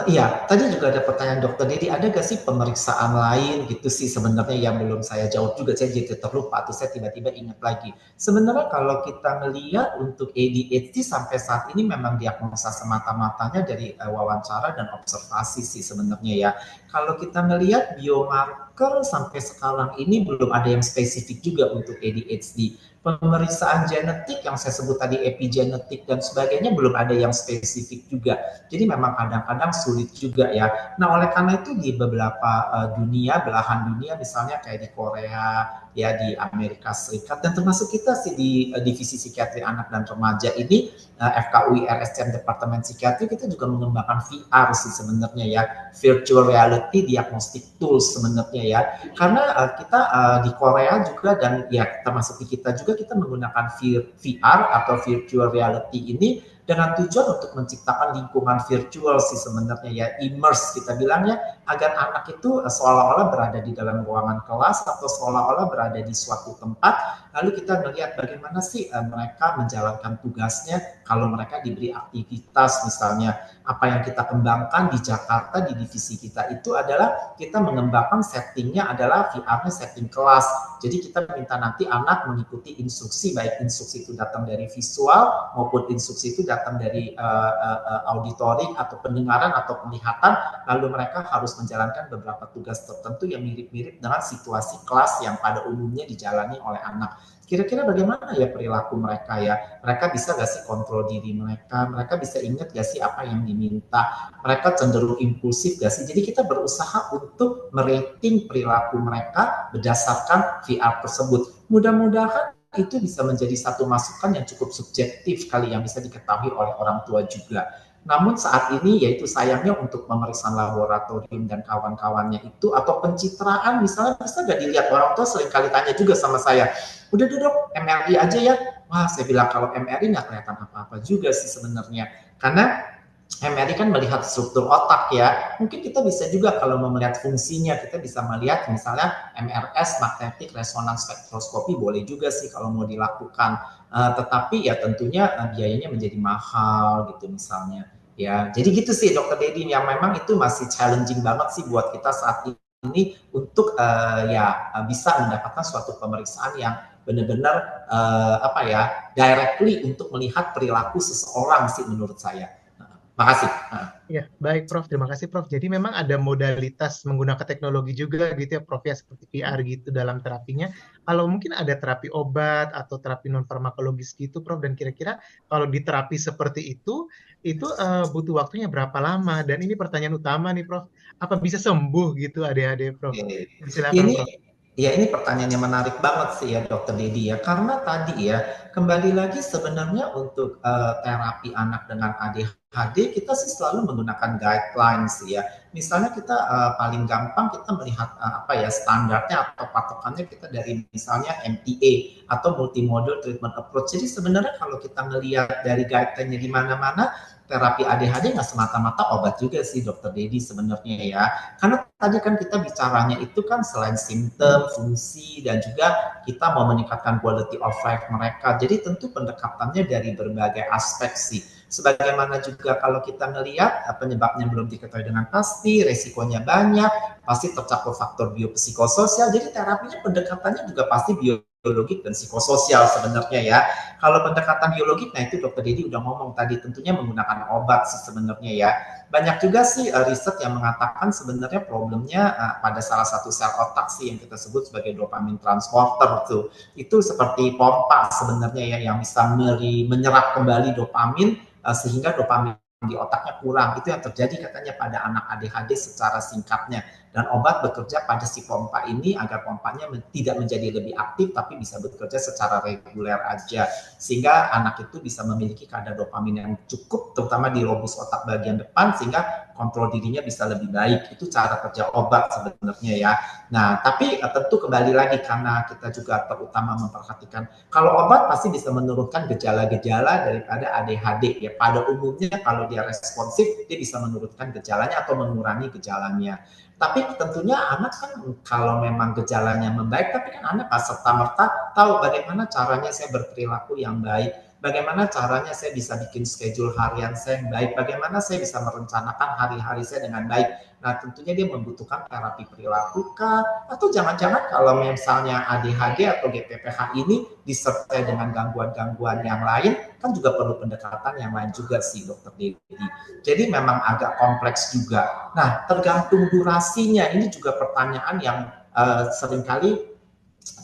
Iya, tadi juga ada pertanyaan Dokter Dedi, ada gak sih pemeriksaan lain gitu sih sebenarnya yang belum saya jawab juga, saya jadi terlupa atau saya tiba-tiba ingat lagi. Sebenarnya kalau kita melihat untuk ADHD sampai saat ini memang diagnosa semata-matanya dari wawancara dan observasi sih sebenarnya ya. Kalau kita melihat biomarker sampai sekarang ini belum ada yang spesifik juga untuk ADHD. Pemeriksaan genetik yang saya sebut tadi epigenetik dan sebagainya belum ada yang spesifik juga. Jadi memang kadang-kadang sulit juga ya. Nah oleh karena itu di beberapa belahan dunia misalnya kayak di Korea, ya di Amerika Serikat dan termasuk kita sih di divisi psikiatri anak dan remaja ini FKUI RSCM Departemen Psikiatri kita juga mengembangkan VR sih sebenarnya ya, virtual reality diagnostic tools sebenarnya ya. Karena kita di Korea juga dan ya termasuk di kita juga kita menggunakan VR atau virtual reality ini dengan tujuan untuk menciptakan lingkungan virtual sih sebenarnya ya, immerse kita bilangnya, agar anak itu seolah-olah berada di dalam ruangan kelas atau seolah-olah berada di suatu tempat, lalu kita melihat bagaimana sih mereka menjalankan tugasnya kalau mereka diberi aktivitas misalnya. Apa yang kita kembangkan di Jakarta di divisi kita itu adalah kita mengembangkan settingnya adalah VR-nya setting kelas. Jadi kita minta nanti anak mengikuti instruksi, baik instruksi itu datang dari visual maupun instruksi itu datang dari auditory atau pendengaran atau penglihatan, lalu mereka harus menjalankan beberapa tugas tertentu yang mirip-mirip dengan situasi kelas yang pada umumnya dijalani oleh anak. Kira-kira bagaimana ya perilaku mereka ya? Mereka bisa gak sih kontrol diri mereka? Mereka bisa ingat gak sih apa yang diminta? Mereka cenderung impulsif gak sih? Jadi kita berusaha untuk merating perilaku mereka berdasarkan VR tersebut. Mudah-mudahan itu bisa menjadi satu masukan yang cukup subjektif kali yang bisa diketahui oleh orang tua juga. Namun saat ini yaitu sayangnya untuk pemeriksaan laboratorium dan kawan-kawannya itu atau pencitraan misalnya bisa gak dilihat, orang tua sering kali tanya juga sama saya, udah dok MRI aja ya. Wah saya bilang kalau MRI nggak kelihatan apa-apa juga sih sebenarnya, karena MRI kan melihat struktur otak ya. Mungkin kita bisa juga kalau mau melihat fungsinya, kita bisa melihat misalnya MRS, magnetic resonance spectroscopy, boleh juga sih kalau mau dilakukan. Tetapi ya tentunya biayanya menjadi mahal gitu misalnya. Ya, jadi gitu sih Dokter Dedi, yang memang itu masih challenging banget sih buat kita saat ini untuk bisa mendapatkan suatu pemeriksaan yang benar-benar directly untuk melihat perilaku seseorang sih menurut saya. Makasih. Ya, baik Prof. Terima kasih Prof. Jadi memang ada modalitas menggunakan teknologi juga gitu ya Prof ya, seperti VR gitu dalam terapinya. Kalau mungkin ada terapi obat atau terapi non farmakologis gitu Prof, dan kira-kira kalau di terapi seperti itu butuh waktunya berapa lama? Dan ini pertanyaan utama nih Prof, apa bisa sembuh gitu adik-adik Prof? Silakan Ini Prof. ini pertanyaan yang menarik banget sih ya Dokter Dedi ya, karena tadi ya kembali lagi sebenarnya untuk terapi anak dengan ADHD kita sih selalu menggunakan guidelines ya. Misalnya kita paling gampang kita melihat standarnya atau patokannya kita dari misalnya MTA atau multimodal treatment approach. Jadi sebenarnya kalau kita melihat dari guideline-nya di mana-mana, terapi ADHD nggak semata-mata obat juga sih Dokter Dedi sebenarnya ya. Karena tadi kan kita bicaranya itu kan selain simptom, fungsi, dan juga kita mau meningkatkan quality of life mereka. Jadi tentu pendekatannya dari berbagai aspek sih. Sebagaimana juga kalau kita melihat penyebabnya belum diketahui dengan pasti, resikonya banyak, pasti tercakup faktor biopsikososial. Jadi terapinya pendekatannya juga pasti biologik dan psikososial sebenarnya ya. Kalau pendekatan biologik, nah itu Dokter Dedi udah ngomong tadi, tentunya menggunakan obat sih sebenarnya ya. Banyak juga sih riset yang mengatakan sebenarnya problemnya pada salah satu sel otak sih yang kita sebut sebagai dopamin transporter tuh. Itu seperti pompa sebenarnya ya yang bisa menyerap kembali dopamin sehingga dopamin di otaknya kurang. Itu yang terjadi katanya pada anak ADHD secara singkatnya. Dan obat bekerja pada si pompa ini agar pompanya tidak menjadi lebih aktif tapi bisa bekerja secara reguler aja. Sehingga anak itu bisa memiliki kadar dopamin yang cukup terutama di lobus otak bagian depan sehingga kontrol dirinya bisa lebih baik. Itu cara kerja obat sebenarnya ya. Nah, tapi tentu kembali lagi karena kita juga terutama memperhatikan kalau obat pasti bisa menurunkan gejala-gejala daripada ADHD ya. Pada umumnya kalau dia responsif dia bisa menurunkan gejalanya atau mengurangi gejalanya. Tapi tentunya anak kan kalau memang gejalanya membaik, tapi kan anak serta-merta tahu bagaimana caranya saya berperilaku yang baik, bagaimana caranya saya bisa bikin schedule harian saya yang baik, bagaimana saya bisa merencanakan hari-hari saya dengan baik. Nah tentunya dia membutuhkan terapi perilaku kah? Atau jangan-jangan kalau misalnya ADHD atau GPPH ini disertai dengan gangguan-gangguan yang lain, kan juga perlu pendekatan yang lain juga sih Dokter Dedi. Jadi memang agak kompleks juga. Nah, tergantung durasinya. Ini juga pertanyaan yang seringkali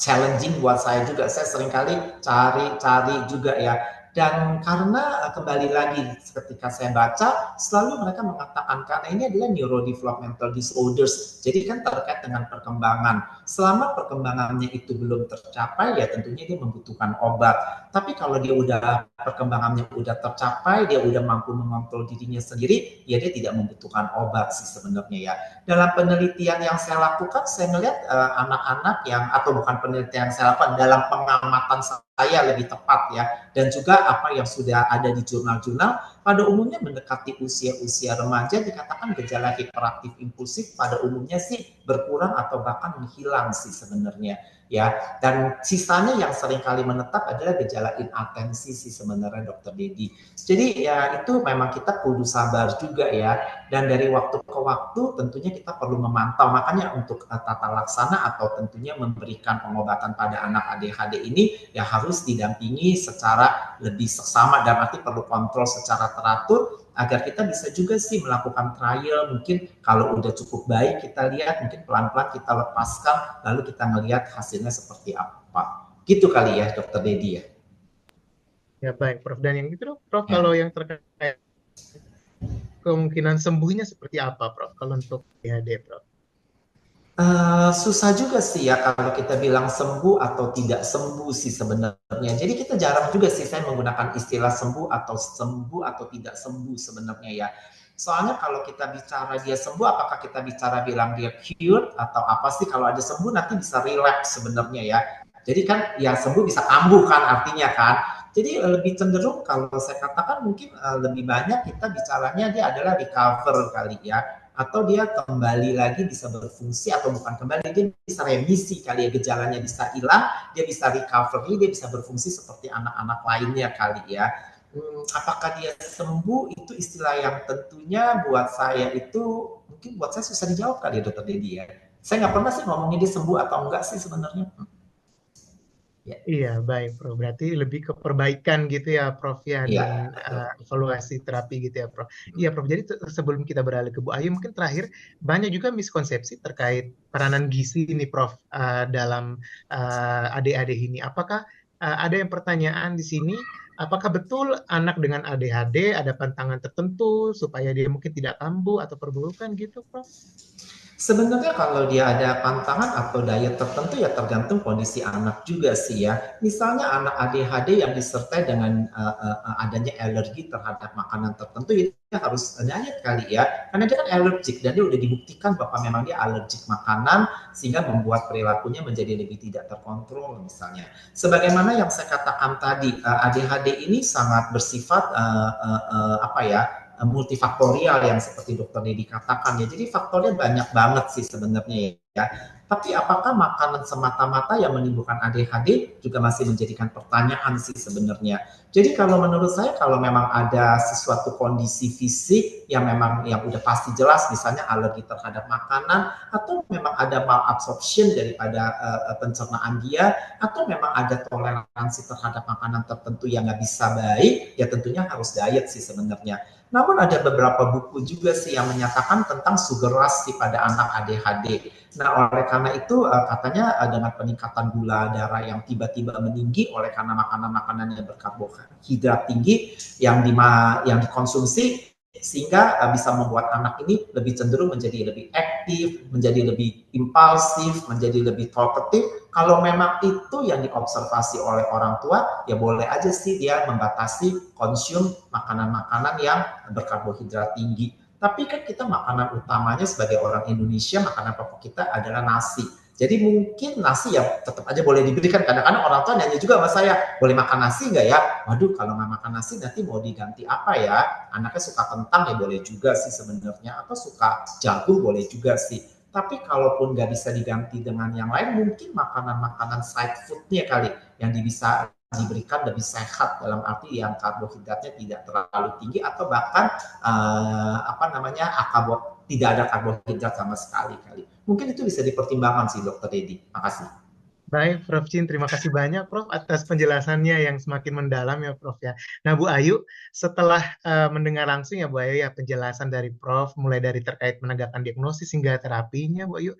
challenging buat saya juga. Saya seringkali cari juga ya. Dan karena kembali lagi ketika saya baca, selalu mereka mengatakan karena ini adalah neurodevelopmental disorders. Jadi kan terkait dengan perkembangan. Selama perkembangannya itu belum tercapai, ya tentunya dia membutuhkan obat. Tapi kalau dia udah perkembangannya udah tercapai, dia udah mampu mengontrol dirinya sendiri, ya dia tidak membutuhkan obat sih sebenarnya ya. Dalam penelitian yang saya lakukan, saya melihat anak-anak yang, atau bukan penelitian yang saya lakukan, dalam pengamatan saya lebih tepat ya, dan juga apa yang sudah ada di jurnal-jurnal, pada umumnya mendekati usia-usia remaja dikatakan gejala hiperaktif impulsif pada umumnya sih berkurang atau bahkan menghilang sih sebenarnya ya. Dan sisanya yang sering kali menetap adalah gejala inatensi sih sebenarnya Dokter Dedi. Jadi ya itu memang kita kudu sabar juga ya. Dan dari waktu ke waktu tentunya kita perlu memantau. Makanya untuk tata laksana atau tentunya memberikan pengobatan pada anak ADHD ini ya harus didampingi secara lebih seksama dan arti perlu kontrol secara teratur agar kita bisa juga sih melakukan trial. Mungkin kalau udah cukup baik kita lihat, mungkin pelan-pelan kita lepaskan lalu kita ngelihat hasilnya seperti apa. Gitu kali ya Dokter Dedi ya. Ya baik Prof. Dan yang itu Prof, Ya. kalau yang terkait kemungkinan sembuhnya seperti apa Prof? Kalau untuk ADHD Prof? Susah juga sih ya kalau kita bilang sembuh atau tidak sembuh sih sebenarnya. Jadi kita jarang juga sih saya menggunakan istilah sembuh atau tidak sembuh sebenarnya ya. Soalnya kalau kita bicara dia sembuh, apakah kita bicara bilang dia cured atau apa sih? Kalau ada sembuh nanti bisa relapse sebenarnya ya. Jadi kan yang sembuh bisa kambuh kan artinya kan. Jadi lebih cenderung kalau saya katakan mungkin lebih banyak kita bicaranya dia adalah recover kali ya, atau dia kembali lagi bisa berfungsi, atau bukan kembali, dia bisa remisi kali ya, gejalanya bisa hilang, dia bisa recovery, dia bisa berfungsi seperti anak-anak lainnya kali ya. Apakah dia sembuh itu istilah yang tentunya buat saya itu mungkin buat saya susah dijawab kali ya Dokter Dedi ya. Saya nggak pernah sih ngomongin dia sembuh atau enggak sih sebenarnya. Iya, baik, Prof. Berarti lebih ke perbaikan gitu ya, Prof. Ya, Iya, dan evaluasi terapi gitu ya, Prof. Iya, Prof. Jadi sebelum kita beralih ke Bu Ayu, mungkin terakhir banyak juga miskonsepsi terkait peranan gizi ini, Prof. Dalam ADHD ini. Apakah ada yang pertanyaan di sini? Apakah betul anak dengan ADHD ada pantangan tertentu supaya dia mungkin tidak kambuh atau perburukan gitu, Prof? Sebenarnya kalau dia ada pantangan atau diet tertentu ya tergantung kondisi anak juga sih ya. Misalnya anak ADHD yang disertai dengan adanya alergi terhadap makanan tertentu, itu harus diet kali ya. Karena dia kan alergik dan dia udah dibuktikan bahwa memang dia alergik makanan sehingga membuat perilakunya menjadi lebih tidak terkontrol misalnya. Sebagaimana yang saya katakan tadi, ADHD ini sangat bersifat apa ya, multifaktorial yang seperti Dokter Dedi katakan ya. Jadi faktornya banyak banget sih sebenarnya ya. Tapi apakah makanan semata-mata yang menimbulkan ADHD juga masih menjadikan pertanyaan sih sebenarnya. Jadi kalau menurut saya kalau memang ada sesuatu kondisi fisik yang memang yang udah pasti jelas, misalnya alergi terhadap makanan, atau memang ada malabsorption daripada pencernaan dia, atau memang ada toleransi terhadap makanan tertentu yang nggak bisa baik, ya tentunya harus diet sih sebenarnya. Namun ada beberapa buku juga sih yang menyatakan tentang sugar rush pada anak ADHD. Nah, oleh karena itu katanya dengan peningkatan gula darah yang tiba-tiba meninggi oleh karena makanan-makanan yang berkarbohidrat tinggi yang dikonsumsi, sehingga bisa membuat anak ini lebih cenderung menjadi lebih aktif, menjadi lebih impulsif, menjadi lebih talkative. Kalau memang itu yang diobservasi oleh orang tua, ya boleh aja sih dia membatasi konsum makanan-makanan yang berkarbohidrat tinggi. Tapi kan kita makanan utamanya sebagai orang Indonesia, makanan pokok kita adalah nasi. Jadi mungkin nasi ya tetap aja boleh diberikan. Kadang-kadang orang tua nanya juga sama saya, boleh makan nasi nggak ya? Waduh, kalau nggak makan nasi nanti mau diganti apa ya? Anaknya suka kentang ya boleh juga sih sebenarnya, atau suka jagung boleh juga sih. Tapi kalaupun nggak bisa diganti dengan yang lain, mungkin makanan-makanan side foodnya kali yang bisa diberikan lebih sehat, dalam arti yang karbohidratnya tidak terlalu tinggi atau bahkan tidak ada karbohidrat sama sekali kali. Mungkin itu bisa dipertimbangkan sih Dokter Dedi. Makasih. Baik, Prof. Chin, terima kasih banyak, Prof, atas penjelasannya yang semakin mendalam ya, Prof ya. Nah, Bu Ayu, setelah mendengar langsung ya, Bu Ayu ya, penjelasan dari Prof, mulai dari terkait menegakkan diagnosis hingga terapinya, Bu Ayu,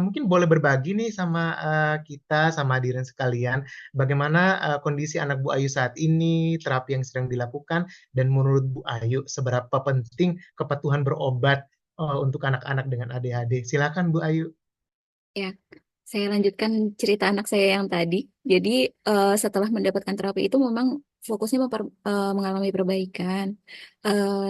mungkin boleh berbagi nih sama kita, sama hadirin sekalian, bagaimana kondisi anak Bu Ayu saat ini, terapi yang sedang dilakukan, dan menurut Bu Ayu, seberapa penting kepatuhan berobat untuk anak-anak dengan ADHD. Silakan, Bu Ayu. Ya, saya lanjutkan cerita anak saya yang tadi. Jadi setelah mendapatkan terapi itu memang fokusnya mengalami perbaikan.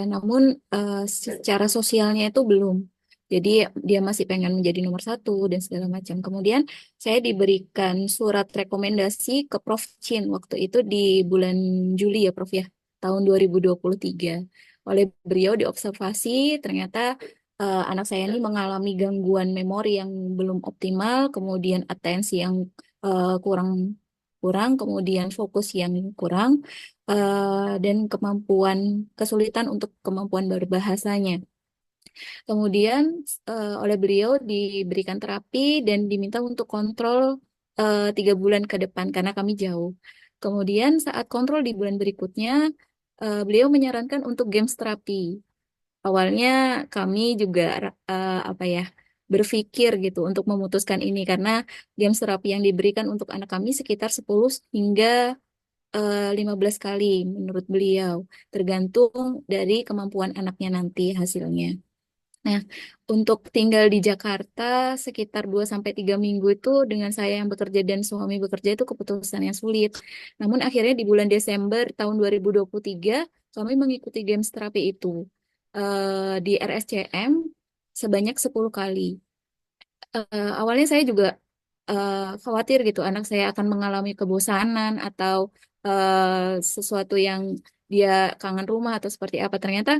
Namun secara sosialnya itu belum. Jadi dia masih pengen menjadi nomor satu dan segala macam. Kemudian saya diberikan surat rekomendasi ke Prof. Chin waktu itu di bulan Juli ya Prof ya, tahun 2023. Oleh beliau diobservasi ternyata anak saya ini mengalami gangguan memori yang belum optimal, kemudian atensi yang kurang kurang, kemudian fokus yang kurang, dan kesulitan untuk kemampuan berbahasanya. Kemudian oleh beliau diberikan terapi dan diminta untuk kontrol 3 bulan ke depan karena kami jauh. Kemudian saat kontrol di bulan berikutnya, beliau menyarankan untuk games terapi. Awalnya kami juga apa ya berpikir gitu untuk memutuskan ini karena games terapi yang diberikan untuk anak kami sekitar 10 hingga 15 kali menurut beliau, tergantung dari kemampuan anaknya nanti hasilnya. Nah, untuk tinggal di Jakarta sekitar 2 sampai 3 minggu itu dengan saya yang bekerja dan suami bekerja itu keputusan yang sulit. Namun akhirnya di bulan Desember tahun 2023 kami mengikuti games terapi itu di RSCM sebanyak 10 kali. Awalnya saya juga khawatir gitu anak saya akan mengalami kebosanan atau sesuatu yang dia kangen rumah atau seperti apa. Ternyata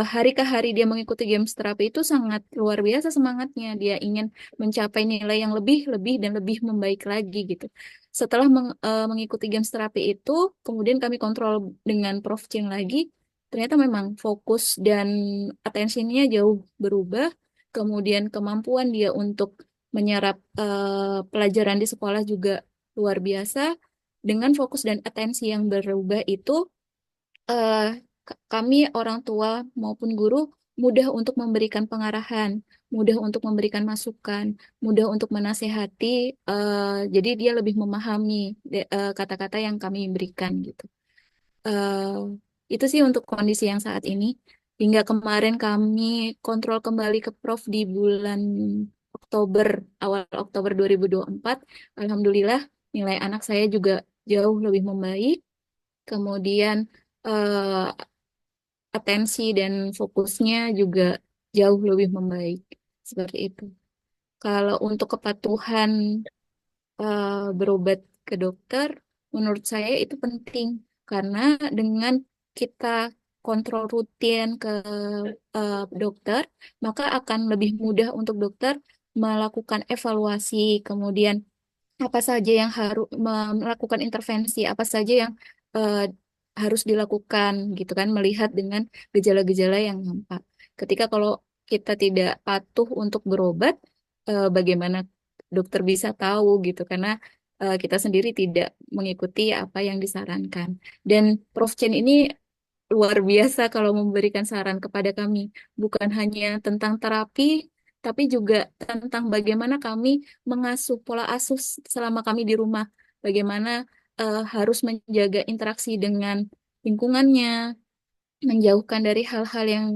hari ke hari dia mengikuti games terapi itu sangat luar biasa semangatnya. Dia ingin mencapai nilai yang lebih, lebih, dan lebih membaik lagi gitu. Setelah mengikuti games terapi itu, kemudian kami kontrol dengan Prof. Cheng lagi. Ternyata memang fokus dan atensinya jauh berubah. Kemudian kemampuan dia untuk menyerap pelajaran di sekolah juga luar biasa. Dengan fokus dan atensi yang berubah itu, eh, kami orang tua maupun guru mudah untuk memberikan pengarahan, mudah untuk memberikan masukan, mudah untuk menasehati. Jadi dia lebih memahami kata-kata yang kami berikan gitu. Eh, itu sih untuk kondisi yang saat ini. Hingga kemarin kami kontrol kembali ke Prof di bulan Oktober, awal Oktober 2024. Alhamdulillah nilai anak saya juga jauh lebih membaik. Kemudian eh, atensi dan fokusnya juga jauh lebih membaik. Seperti itu. Kalau untuk kepatuhan berobat ke dokter, menurut saya itu penting karena dengan kita kontrol rutin ke dokter, maka akan lebih mudah untuk dokter melakukan evaluasi, kemudian apa saja yang harus melakukan intervensi, apa saja yang eh, harus dilakukan gitu kan, melihat dengan gejala-gejala yang nampak. Ketika kalau kita tidak patuh untuk berobat, bagaimana dokter bisa tahu gitu karena kita sendiri tidak mengikuti apa yang disarankan. Dan Prof. Chen ini luar biasa kalau memberikan saran kepada kami, bukan hanya tentang terapi, tapi juga tentang bagaimana kami mengasuh pola asuh selama kami di rumah, bagaimana harus menjaga interaksi dengan lingkungannya, menjauhkan dari hal-hal yang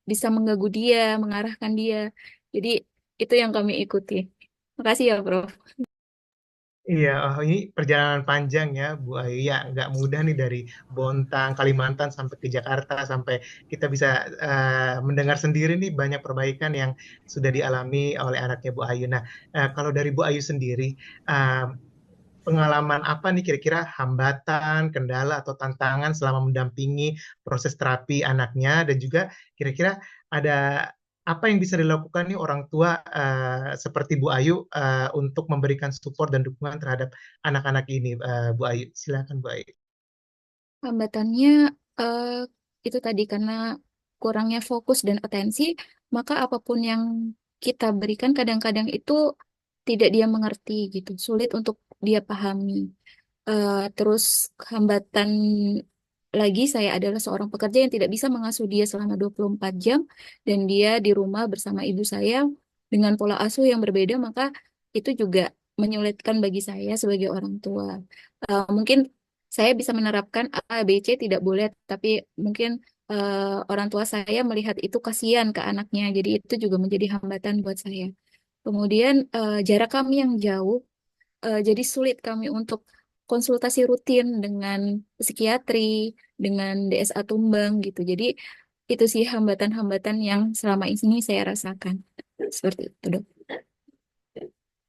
bisa mengganggu dia, mengarahkan dia. Jadi itu yang kami ikuti. Makasih ya, Prof. Iya, ini perjalanan panjang ya, Bu Ayu. Ya, nggak mudah nih dari Bontang, Kalimantan sampai ke Jakarta, sampai kita bisa mendengar sendiri nih banyak perbaikan yang sudah dialami oleh anaknya Bu Ayu. Nah, kalau dari Bu Ayu sendiri, eh, pengalaman apa nih kira-kira hambatan, kendala, atau tantangan selama mendampingi proses terapi anaknya, dan juga kira-kira ada apa yang bisa dilakukan nih orang tua seperti Bu Ayu untuk memberikan support dan dukungan terhadap anak-anak ini, Bu Ayu. Silakan Bu Ayu. Hambatannya eh, itu tadi karena kurangnya fokus dan atensi, maka apapun yang kita berikan kadang-kadang itu tidak dia mengerti gitu, sulit untuk dia pahami. Terus hambatan lagi saya adalah seorang pekerja yang tidak bisa mengasuh dia selama 24 jam dan dia di rumah bersama ibu saya dengan pola asuh yang berbeda, maka itu juga menyulitkan bagi saya sebagai orang tua. Mungkin saya bisa menerapkan A, B, C tidak boleh, tapi mungkin orang tua saya melihat itu kasihan ke anaknya, jadi itu juga menjadi hambatan buat saya. Kemudian jarak kami yang jauh, jadi sulit kami untuk konsultasi rutin dengan psikiatri, dengan DSA Tumbang gitu. Jadi itu sih hambatan-hambatan yang selama ini saya rasakan. Seperti itu, Dok.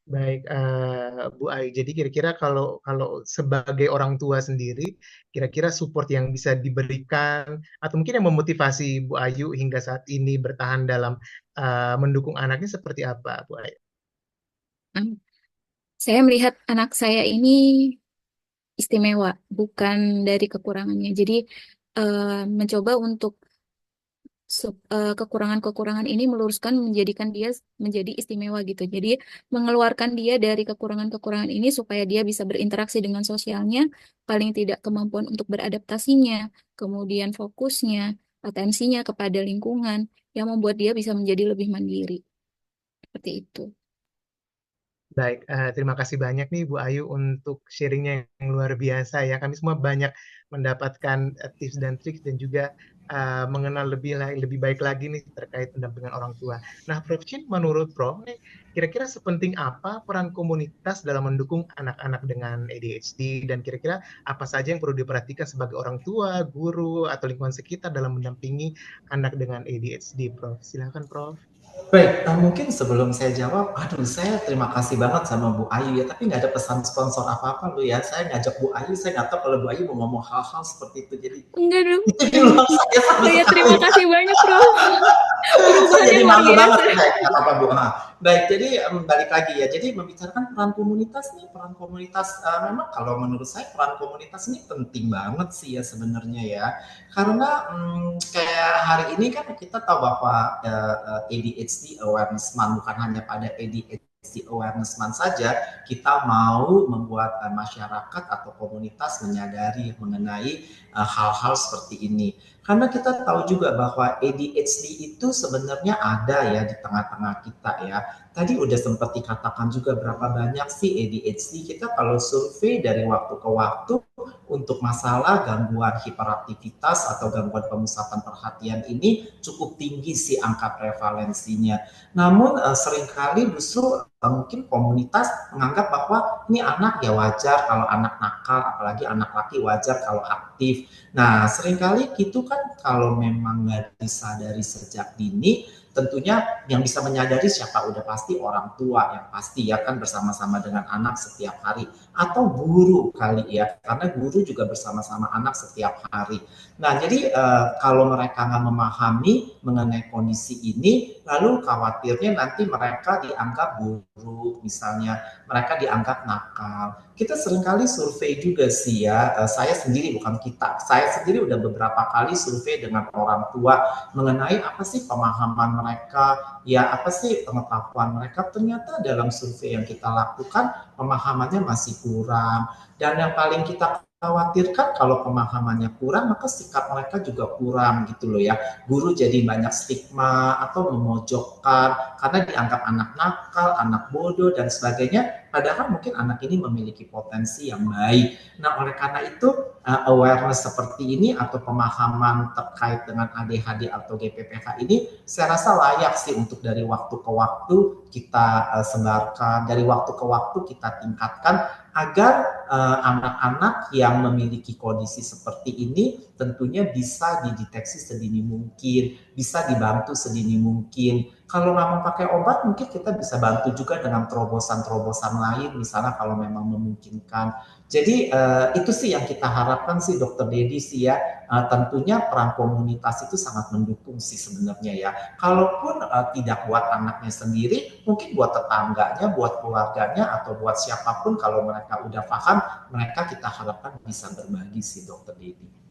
Baik, Bu Ayu. Jadi kira-kira kalau kalau sebagai orang tua sendiri, kira-kira support yang bisa diberikan atau mungkin yang memotivasi Bu Ayu hingga saat ini bertahan dalam mendukung anaknya seperti apa, Bu Ayu? Hmm. Saya melihat anak saya ini istimewa, bukan dari kekurangannya. Jadi mencoba untuk kekurangan-kekurangan ini meluruskan menjadikan dia menjadi istimewa gitu. Jadi mengeluarkan dia dari kekurangan-kekurangan ini supaya dia bisa berinteraksi dengan sosialnya, paling tidak kemampuan untuk beradaptasinya, kemudian fokusnya, atensinya kepada lingkungan yang membuat dia bisa menjadi lebih mandiri. Seperti itu. Baik, terima kasih banyak nih Bu Ayu untuk sharingnya yang luar biasa ya. Kami semua banyak mendapatkan tips dan trik dan juga mengenal lebih baik lagi nih terkait pendampingan orang tua. Nah, Prof. Chin, menurut Prof, nih, kira-kira sepenting apa peran komunitas dalam mendukung anak-anak dengan ADHD, dan kira-kira apa saja yang perlu diperhatikan sebagai orang tua, guru, atau lingkungan sekitar dalam mendampingi anak dengan ADHD, Prof. Silakan, Prof. Baik, mungkin sebelum saya jawab, aduh saya terima kasih banget sama Bu Ayu ya, tapi nggak ada pesan sponsor apa-apa loh ya. Saya ngajak Bu Ayu, saya nggak tahu kalau Bu Ayu mau ngomong hal-hal seperti itu, jadi Enggak dong. itu di luar saya sama Saya sekali. terima kasih banyak, Prof. Saya Perubahannya jadi luar malu banget biasa. nih, baik, nggak apa-apa Bu. Baik, jadi balik lagi ya, jadi membicarakan peran komunitas nih, peran komunitas memang kalau menurut saya peran komunitas ini penting banget sih ya sebenarnya ya, karena kayak hari ini kan kita tahu bahwa ADHD Awareness Month bukan hanya pada ADHD Awareness Month saja, kita mau membuat masyarakat atau komunitas menyadari mengenai hal-hal seperti ini. Karena kita tahu juga bahwa ADHD itu sebenarnya ada ya di tengah-tengah kita ya. Tadi udah sempat dikatakan juga berapa banyak sih ADHD. Kita kalau survei dari waktu ke waktu untuk masalah gangguan hiperaktivitas atau gangguan pemusatan perhatian ini cukup tinggi sih angka prevalensinya. Namun seringkali justru mungkin komunitas menganggap bahwa ini anak ya wajar kalau anak nakal, apalagi anak laki wajar kalau aktif. Nah, seringkali gitu kan kalau memang nggak disadari sejak dini, tentunya yang bisa menyadari siapa udah pasti orang tua yang pasti ya kan bersama-sama dengan anak setiap hari atau guru kali ya karena guru juga bersama-sama anak setiap hari. Nah, jadi kalau mereka nggak memahami mengenai kondisi ini, lalu khawatirnya nanti mereka dianggap buruk, misalnya mereka dianggap nakal. Kita seringkali survei juga sih ya, saya sendiri bukan kita, saya sendiri udah beberapa kali survei dengan orang tua mengenai apa sih pemahaman mereka, ya apa sih pengetahuan mereka. Ternyata dalam survei yang kita lakukan pemahamannya masih kurang, dan yang paling kita khawatirkan kalau pemahamannya kurang maka sikap mereka juga kurang gitu loh ya. Guru jadi banyak stigma atau memojokkan karena dianggap anak nakal, anak bodoh dan sebagainya, padahal mungkin anak ini memiliki potensi yang baik. Nah, oleh karena itu awareness seperti ini atau pemahaman terkait dengan ADHD atau GPPH ini saya rasa layak sih untuk dari waktu ke waktu kita sebarkan, dari waktu ke waktu kita tingkatkan agar anak-anak yang memiliki kondisi seperti ini tentunya bisa dideteksi sedini mungkin, bisa dibantu sedini mungkin. Kalau nggak mau pakai obat, mungkin kita bisa bantu juga dengan terobosan-terobosan lain, misalnya kalau memang memungkinkan. Jadi itu sih yang kita harapkan sih, Dokter Dedi sih ya. Tentunya peran komunitas itu sangat mendukung sih sebenarnya ya. Kalaupun tidak buat anaknya sendiri, mungkin buat tetangganya, buat keluarganya, atau buat siapapun kalau mereka udah paham, mereka kita harapkan bisa berbagi sih, Dokter Dedi.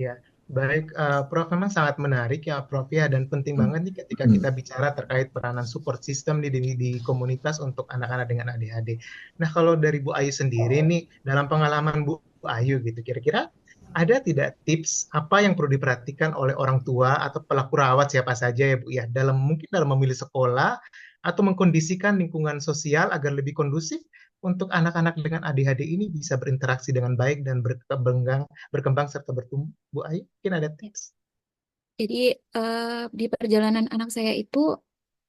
Ya, baik, Prof. Memang sangat menarik ya, Prof. Ya, dan penting banget nih ketika kita bicara terkait peranan support system di komunitas untuk anak-anak dengan ADHD. Nah, kalau dari Bu Ayu sendiri nih, dalam pengalaman Bu Ayu gitu, kira-kira ada tidak tips apa yang perlu diperhatikan oleh orang tua atau pelaku rawat siapa saja ya Bu ya, dalam mungkin dalam memilih sekolah atau mengkondisikan lingkungan sosial agar lebih kondusif untuk anak-anak dengan ADHD ini bisa berinteraksi dengan baik dan berkembang serta bertumbuh. Bu Ayu, mungkin ada tips? Jadi di perjalanan anak saya itu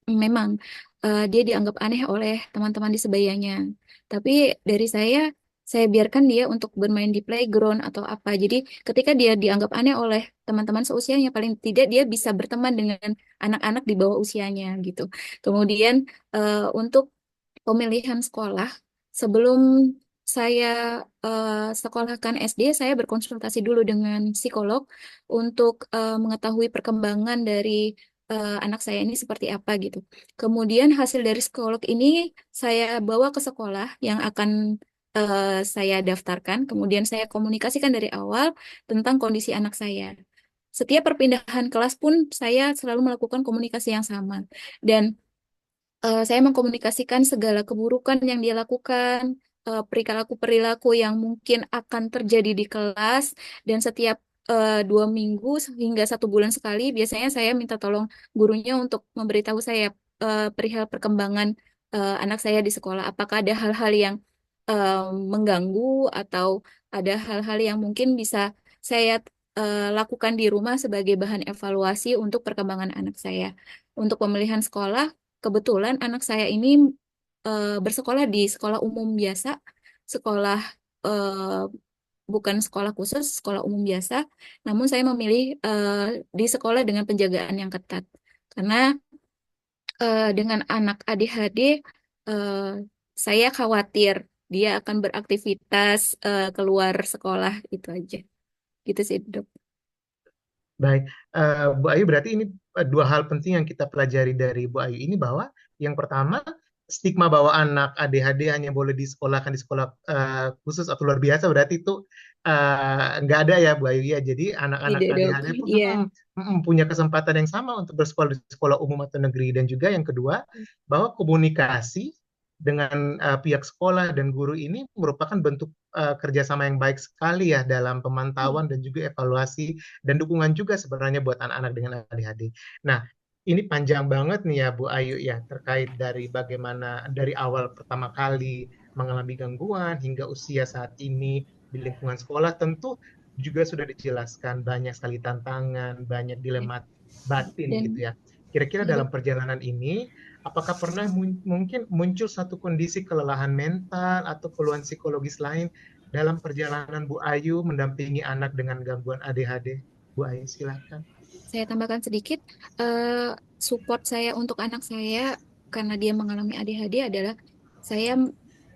memang dia dianggap aneh oleh teman-teman di sebayanya. Tapi dari saya biarkan dia untuk bermain di playground atau apa. Jadi ketika dia dianggap aneh oleh teman-teman seusianya, paling tidak dia bisa berteman dengan anak-anak di bawah usianya gitu. Kemudian untuk pemilihan sekolah, sebelum saya sekolahkan SD, saya berkonsultasi dulu dengan psikolog untuk mengetahui perkembangan dari anak saya ini seperti apa gitu. Kemudian hasil dari psikolog ini saya bawa ke sekolah yang akan saya daftarkan. Kemudian saya komunikasikan dari awal tentang kondisi anak saya. Setiap perpindahan kelas pun saya selalu melakukan komunikasi yang sama. Dan saya mengkomunikasikan segala keburukan yang dia lakukan, perilaku-perilaku yang mungkin akan terjadi di kelas, dan setiap 2 minggu hingga 1 bulan sekali, biasanya saya minta tolong gurunya untuk memberitahu saya perihal perkembangan anak saya di sekolah. Apakah ada hal-hal yang mengganggu atau ada hal-hal yang mungkin bisa saya lakukan di rumah sebagai bahan evaluasi untuk perkembangan anak saya. Untuk pemilihan sekolah, kebetulan anak saya ini bersekolah di sekolah umum biasa, sekolah eh, bukan sekolah khusus, sekolah umum biasa. Namun saya memilih di sekolah dengan penjagaan yang ketat, karena dengan anak ADHD, eh, saya khawatir dia akan beraktivitas keluar sekolah itu aja. Gitu sih, Dok. Baik, Bu Ayu, berarti ini dua hal penting yang kita pelajari dari Bu Ayu ini, bahwa yang pertama, stigma bahwa anak ADHD hanya boleh disekolahkan di sekolah khusus atau luar biasa, berarti itu nggak ada ya Bu Ayu ya. Jadi anak-anak Tidak, Dok. ADHD pun Iya. punya kesempatan yang sama untuk bersekolah di sekolah umum atau negeri. Dan juga yang kedua, bahwa komunikasi dengan pihak sekolah dan guru ini merupakan bentuk kerjasama yang baik sekali ya dalam pemantauan dan juga evaluasi dan dukungan juga sebenarnya buat anak-anak dengan ADHD. Nah, ini panjang banget nih ya Bu Ayu ya, terkait dari bagaimana dari awal pertama kali mengalami gangguan hingga usia saat ini di lingkungan sekolah, tentu juga sudah dijelaskan banyak sekali tantangan, banyak dilema batin Dan gitu ya. Kira-kira ya, dalam Dok. perjalanan ini, apakah pernah mungkin muncul satu kondisi kelelahan mental atau keluhan psikologis lain dalam perjalanan Bu Ayu mendampingi anak dengan gangguan ADHD? Bu Ayu, silakan. Saya tambahkan sedikit, eh, support saya untuk anak saya karena dia mengalami ADHD adalah saya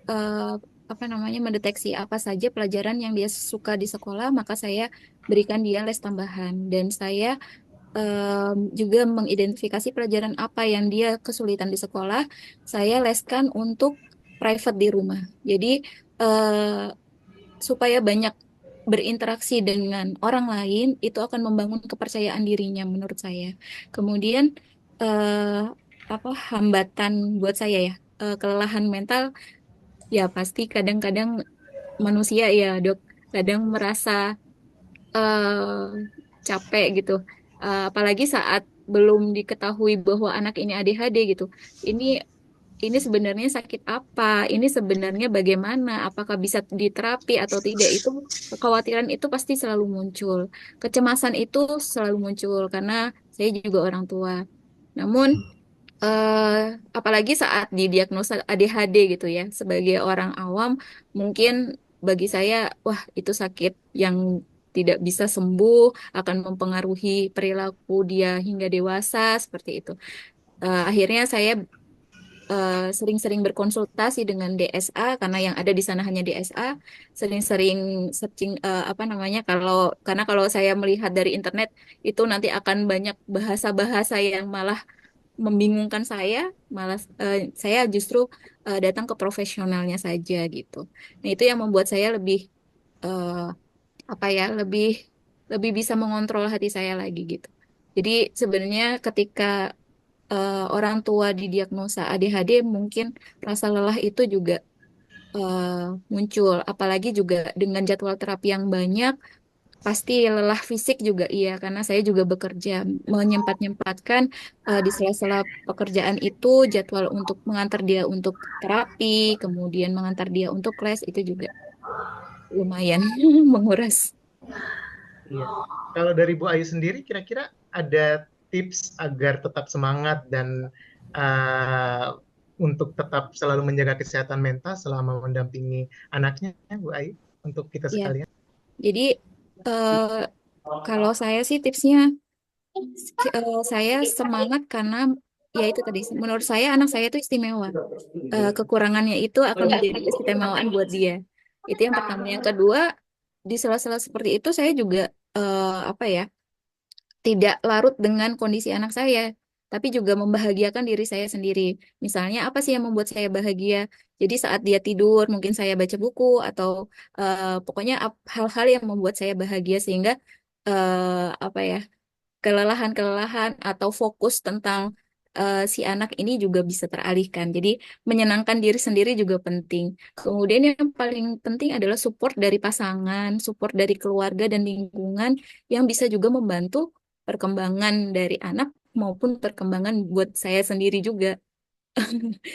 eh, apa namanya mendeteksi apa saja pelajaran yang dia suka di sekolah, maka saya berikan dia les tambahan, dan saya juga mengidentifikasi pelajaran apa yang dia kesulitan di sekolah, saya leskan untuk private di rumah. Jadi eh, supaya banyak berinteraksi dengan orang lain, itu akan membangun kepercayaan dirinya menurut saya. Kemudian eh, apa hambatan buat saya ya, kelelahan mental ya pasti kadang-kadang manusia ya, Dok, kadang merasa eh, capek gitu. Apalagi saat belum diketahui bahwa anak ini ADHD gitu. Ini ini sebenarnya sakit apa, ini sebenarnya bagaimana, apakah bisa diterapi atau tidak, itu kekhawatiran itu pasti selalu muncul. Kecemasan itu selalu muncul karena saya juga orang tua. Namun, apalagi saat didiagnosa ADHD gitu ya, sebagai orang awam, mungkin bagi saya, wah itu sakit yang tidak bisa sembuh, akan mempengaruhi perilaku dia hingga dewasa, seperti itu. Akhirnya saya sering-sering berkonsultasi dengan DSA karena yang ada di sana hanya DSA, sering-sering searching apa namanya karena kalau saya melihat dari internet itu nanti akan banyak bahasa-bahasa yang malah membingungkan saya, malah saya justru datang ke profesionalnya saja gitu. Nah, itu yang membuat saya lebih eh, apa ya, lebih lebih bisa mengontrol hati saya lagi gitu. Jadi sebenarnya ketika orang tua didiagnosa ADHD, mungkin rasa lelah itu juga eh, muncul. Apalagi juga dengan jadwal terapi yang banyak, pasti lelah fisik juga iya, karena saya juga bekerja, menyempat-nyempatkan di sela-sela pekerjaan itu jadwal untuk mengantar dia untuk terapi, kemudian mengantar dia untuk les, itu juga lumayan menguras. Iya. Kalau dari Bu Ayu sendiri, kira-kira ada tips agar tetap semangat dan uh, untuk tetap selalu menjaga kesehatan mental selama mendampingi anaknya, Bu Ayu, untuk kita Ya, sekalian? jadi eh, kalau saya sih tipsnya, saya semangat karena ya itu tadi, menurut saya anak saya itu istimewa. Kekurangannya itu akan menjadi keistimewaan buat dia. Itu yang pertama. Yang kedua, di sela-sela seperti itu saya juga apa ya, tidak larut dengan kondisi anak saya, tapi juga membahagiakan diri saya sendiri. Misalnya apa sih yang membuat saya bahagia? Jadi saat dia tidur, mungkin saya baca buku atau pokoknya hal-hal yang membuat saya bahagia sehingga apa ya, kelelahan-kelelahan atau fokus tentang si anak ini juga bisa teralihkan. Jadi menyenangkan diri sendiri juga penting. Kemudian yang paling penting adalah support dari pasangan, support dari keluarga dan lingkungan yang bisa juga membantu perkembangan dari anak maupun perkembangan buat saya sendiri juga.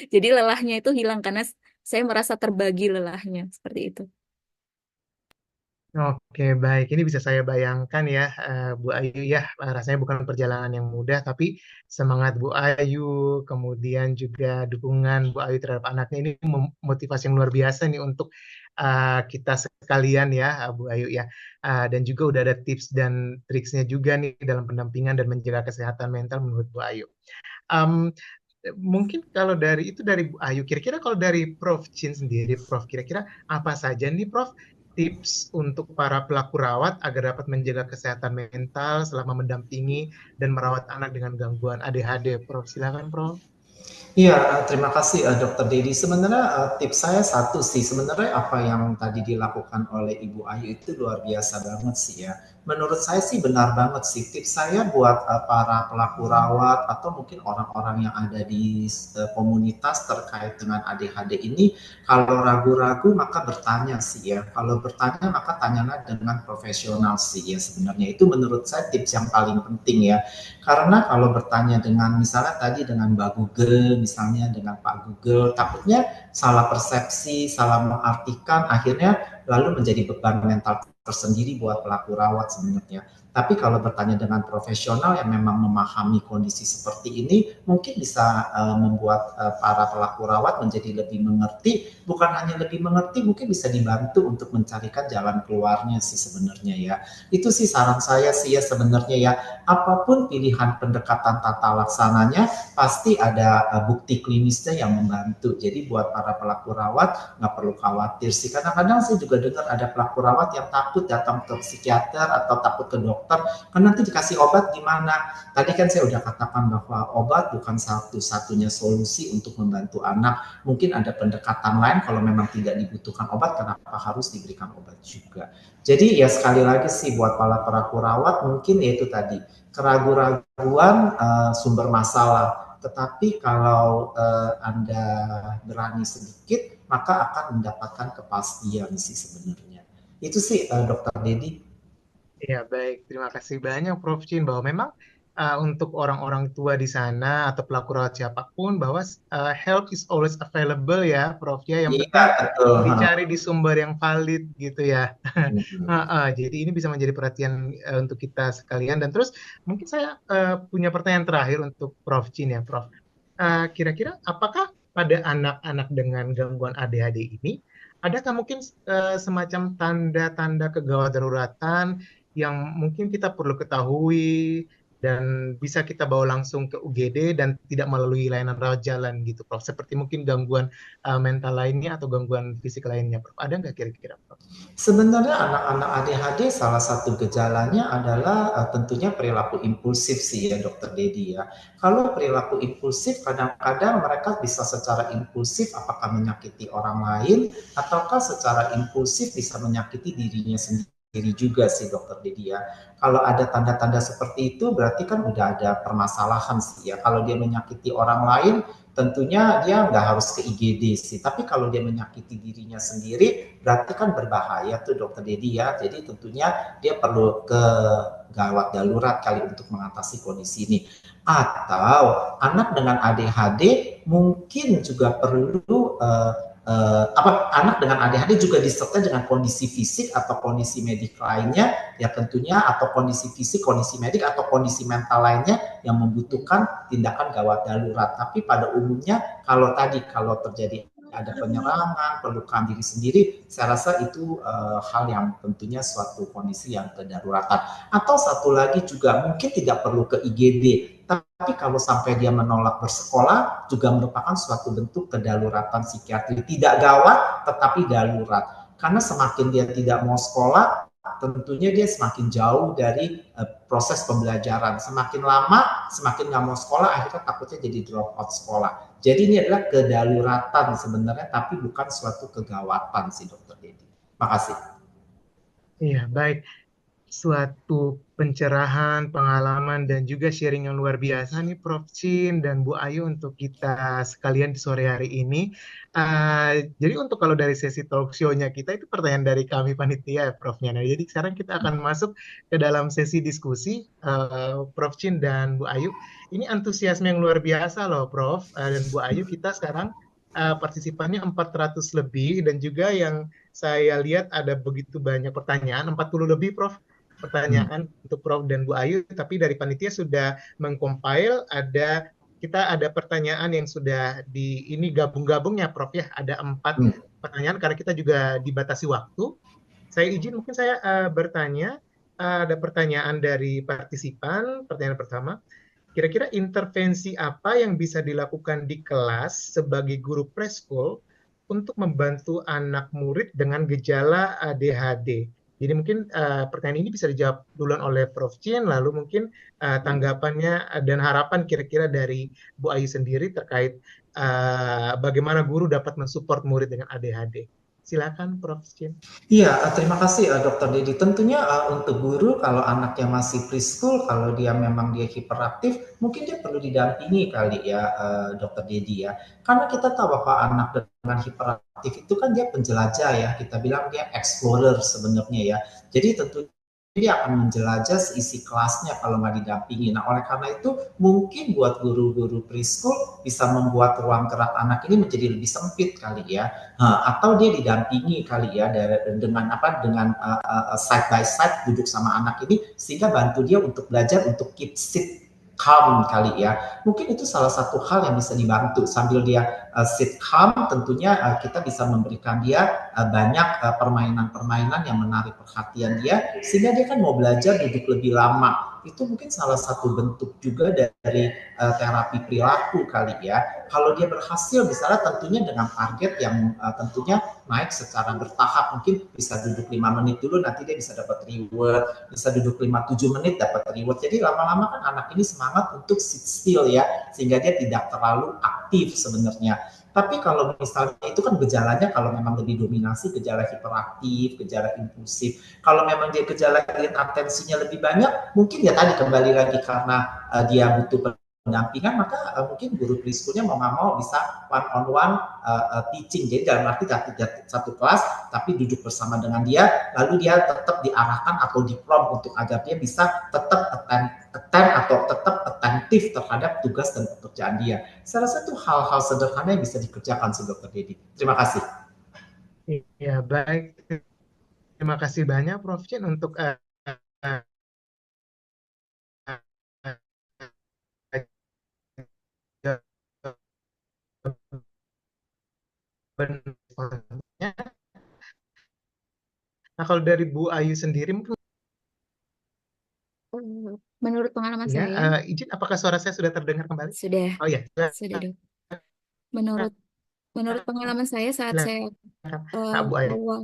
Jadi lelahnya itu hilang karena saya merasa terbagi lelahnya seperti itu. Oke, baik. Ini bisa saya bayangkan ya, Bu Ayu ya, rasanya bukan perjalanan yang mudah, tapi semangat Bu Ayu, kemudian juga dukungan Bu Ayu terhadap anaknya ini motivasi yang luar biasa nih untuk kita sekalian ya, Bu Ayu ya. Dan juga udah ada tips dan triksnya juga nih dalam pendampingan dan menjaga kesehatan mental menurut Bu Ayu. Em, Mungkin kalau dari itu dari Bu Ayu, kira-kira kalau dari Prof. Chin sendiri, Prof, kira-kira apa saja nih Prof tips untuk para pelaku rawat agar dapat menjaga kesehatan mental selama mendampingi dan merawat anak dengan gangguan ADHD, Prof? Silakan, Prof. Iya, terima kasih Dokter Dedi. Sebenarnya tips saya satu sih, sebenarnya apa yang tadi dilakukan oleh Ibu Ayu itu luar biasa banget sih ya. Menurut saya sih benar banget sih. Tips saya buat para pelaku rawat atau mungkin orang-orang yang ada di komunitas terkait dengan ADHD ini, kalau ragu-ragu maka bertanya sih ya. Kalau bertanya maka tanyalah dengan profesional sih ya. Sebenarnya itu menurut saya tips yang paling penting ya. Karena kalau bertanya dengan misalnya tadi dengan Mbak Google, misalnya dengan Pak Google, takutnya salah persepsi, salah mengartikan, akhirnya lalu menjadi beban mental tersendiri buat pelaku rawat sebenarnya. Tapi kalau bertanya dengan profesional yang memang memahami kondisi seperti ini, mungkin bisa membuat para pelaku rawat menjadi lebih mengerti, bukan hanya lebih mengerti, mungkin bisa dibantu untuk mencarikan jalan keluarnya sih sebenarnya ya. Itu sih saran saya sih ya sebenarnya ya, apapun pilihan pendekatan tata laksananya, pasti ada bukti klinisnya yang membantu. Jadi buat para pelaku rawat, nggak perlu khawatir sih. Kadang-kadang saya juga dengar ada pelaku rawat yang takut datang ke psikiater atau takut ke dokter, karena nanti dikasih obat gimana. Tadi kan saya udah katakan bahwa obat bukan satu-satunya solusi untuk membantu anak. Mungkin ada pendekatan lain kalau memang tidak dibutuhkan obat, kenapa harus diberikan obat juga. Jadi ya sekali lagi sih buat para pelaku rawat mungkin itu tadi keraguan-raguan sumber masalah. Tetapi kalau Anda berani sedikit, maka akan mendapatkan kepastian sih sebenarnya. Itu sih Dokter Dedi. Ya, baik. Terima kasih banyak, Prof. Chin, bahwa memang untuk orang-orang tua di sana atau pelaku rawat siapapun bahwa help is always available ya, Prof ya. Yang Iya, penting betul. dicari di sumber yang valid gitu ya. Mm-mm. Jadi ini bisa menjadi perhatian untuk kita sekalian. Dan terus mungkin saya punya pertanyaan terakhir untuk Prof Chin ya, Prof. Kira-kira apakah pada anak-anak dengan gangguan ADHD ini, adakah mungkin semacam tanda-tanda kegawat daruratan yang mungkin kita perlu ketahui dan bisa kita bawa langsung ke UGD dan tidak melalui layanan rawat jalan gitu, Prof. Seperti mungkin gangguan mental lainnya atau gangguan fisik lainnya, Prof. Ada nggak kira-kira, Prof? Sebenarnya anak-anak ADHD salah satu gejalanya adalah tentunya perilaku impulsif sih ya Dokter Dedi ya. Kalau perilaku impulsif kadang-kadang mereka bisa secara impulsif apakah menyakiti orang lain ataukah secara impulsif bisa menyakiti dirinya sendiri juga sih Dokter Dedi ya. Kalau ada tanda-tanda seperti itu berarti kan udah ada permasalahan sih ya. Kalau dia menyakiti orang lain tentunya dia nggak harus ke IGD sih. Tapi kalau dia menyakiti dirinya sendiri berarti kan berbahaya tuh Dokter Dedi ya. Jadi tentunya dia perlu ke gawat darurat kali untuk mengatasi kondisi ini. Atau anak dengan ADHD mungkin juga perlu anak dengan ADHD juga disertai dengan kondisi fisik atau kondisi medik lainnya ya tentunya, atau kondisi fisik, kondisi medik atau kondisi mental lainnya yang membutuhkan tindakan gawat darurat. Tapi pada umumnya kalau terjadi ada penyerangan, pelukan diri sendiri, saya rasa itu hal yang tentunya suatu kondisi yang kedaruratan. Atau satu lagi juga mungkin tidak perlu ke IGD, tapi kalau sampai dia menolak bersekolah juga merupakan suatu bentuk kedaruratan psikiatri. Tidak gawat tetapi darurat. Karena semakin dia tidak mau sekolah, tentunya dia semakin jauh dari proses pembelajaran. Semakin lama, semakin nggak mau sekolah, akhirnya takutnya jadi drop out sekolah. Jadi ini adalah kedaruratan sebenarnya, tapi bukan suatu kegawatan sih Dokter Dedi. Makasih. Iya, baik. Suatu pencerahan, pengalaman, dan juga sharing yang luar biasa nih Prof. Chin dan Bu Ayu untuk kita sekalian di sore hari ini. Jadi untuk kalau dari sesi talk show-nya kita itu pertanyaan dari kami panitia ya Prof. Nah, jadi sekarang kita akan masuk ke dalam sesi diskusi Prof. Chin dan Bu Ayu. Ini antusiasme yang luar biasa loh Prof. Dan Bu Ayu, kita sekarang partisipannya 400 lebih dan juga yang saya lihat ada begitu banyak pertanyaan, 40 lebih Prof, pertanyaan untuk Prof dan Bu Ayu, tapi dari panitia sudah mengcompile, kita ada pertanyaan yang sudah ini gabung-gabung ya Prof ya, ada 4 pertanyaan karena kita juga dibatasi waktu. Saya izin mungkin saya bertanya, ada pertanyaan dari partisipan. Pertanyaan pertama, kira-kira intervensi apa yang bisa dilakukan di kelas sebagai guru preschool untuk membantu anak murid dengan gejala ADHD? Jadi mungkin pertanyaan ini bisa dijawab duluan oleh Prof. Chin, lalu mungkin tanggapannya dan harapan kira-kira dari Bu Ayu sendiri terkait bagaimana guru dapat mensupport murid dengan ADHD. Silakan Prof. Chin. Iya, terima kasih Dokter Dedi. Tentunya untuk guru kalau anaknya masih preschool, kalau dia memang dia hiperaktif, mungkin dia perlu didampingi kali ya Dokter Dedi ya. Karena kita tahu bahwa anak dengan hiperaktif itu kan dia penjelajah ya, kita bilang dia explorer sebenarnya ya. Jadi tentunya dia akan menjelajah seisi kelasnya kalau nggak didampingi. Nah, oleh karena itu mungkin buat guru-guru preschool bisa membuat ruang gerak anak ini menjadi lebih sempit kali ya. Atau dia didampingi kali ya dengan side by side duduk sama anak ini sehingga bantu dia untuk belajar untuk keep sit calm kali ya. Mungkin itu salah satu hal yang bisa dibantu sambil dia sit calm. Tentunya kita bisa memberikan dia banyak permainan-permainan yang menarik perhatian dia sehingga dia kan mau belajar duduk lebih lama. Itu mungkin salah satu bentuk juga dari terapi perilaku kali ya. Kalau dia berhasil misalnya tentunya dengan target yang tentunya naik secara bertahap, mungkin bisa duduk 5 menit dulu, nanti dia bisa dapat reward, bisa duduk 5-7 menit dapat reward. Jadi lama-lama kan anak ini semangat untuk sit still ya, sehingga dia tidak terlalu aktif sebenarnya. Tapi kalau misalnya itu kan gejalanya kalau memang lebih dominasi gejala hiperaktif, gejala impulsif. Kalau memang dia gejala atensinya lebih banyak, mungkin ya tadi kembali lagi karena dia butuh pendampingan, maka mungkin guru preschoolnya mau nggak mau bisa one on one teaching. Jadi dalam arti tidak satu kelas, tapi duduk bersama dengan dia, lalu dia tetap diarahkan atau diprompt untuk agar dia bisa tetap attend attend atau tetap attentif terhadap tugas dan pekerjaan dia. Saya rasa itu hal-hal sederhana yang bisa dikerjakan sih Dokter Dedi. Terima kasih. Iya, baik. Terima kasih banyak Prof. Chin untuk jawabannya. Nah, kalau dari Bu Ayu sendiri mungkin Menurut pengalaman ya, saya, izin apakah suara saya sudah terdengar kembali? sudah, Oh ya, sudah dok. Menurut menurut pengalaman saya saat saya silakan. Bu Ayu. awal,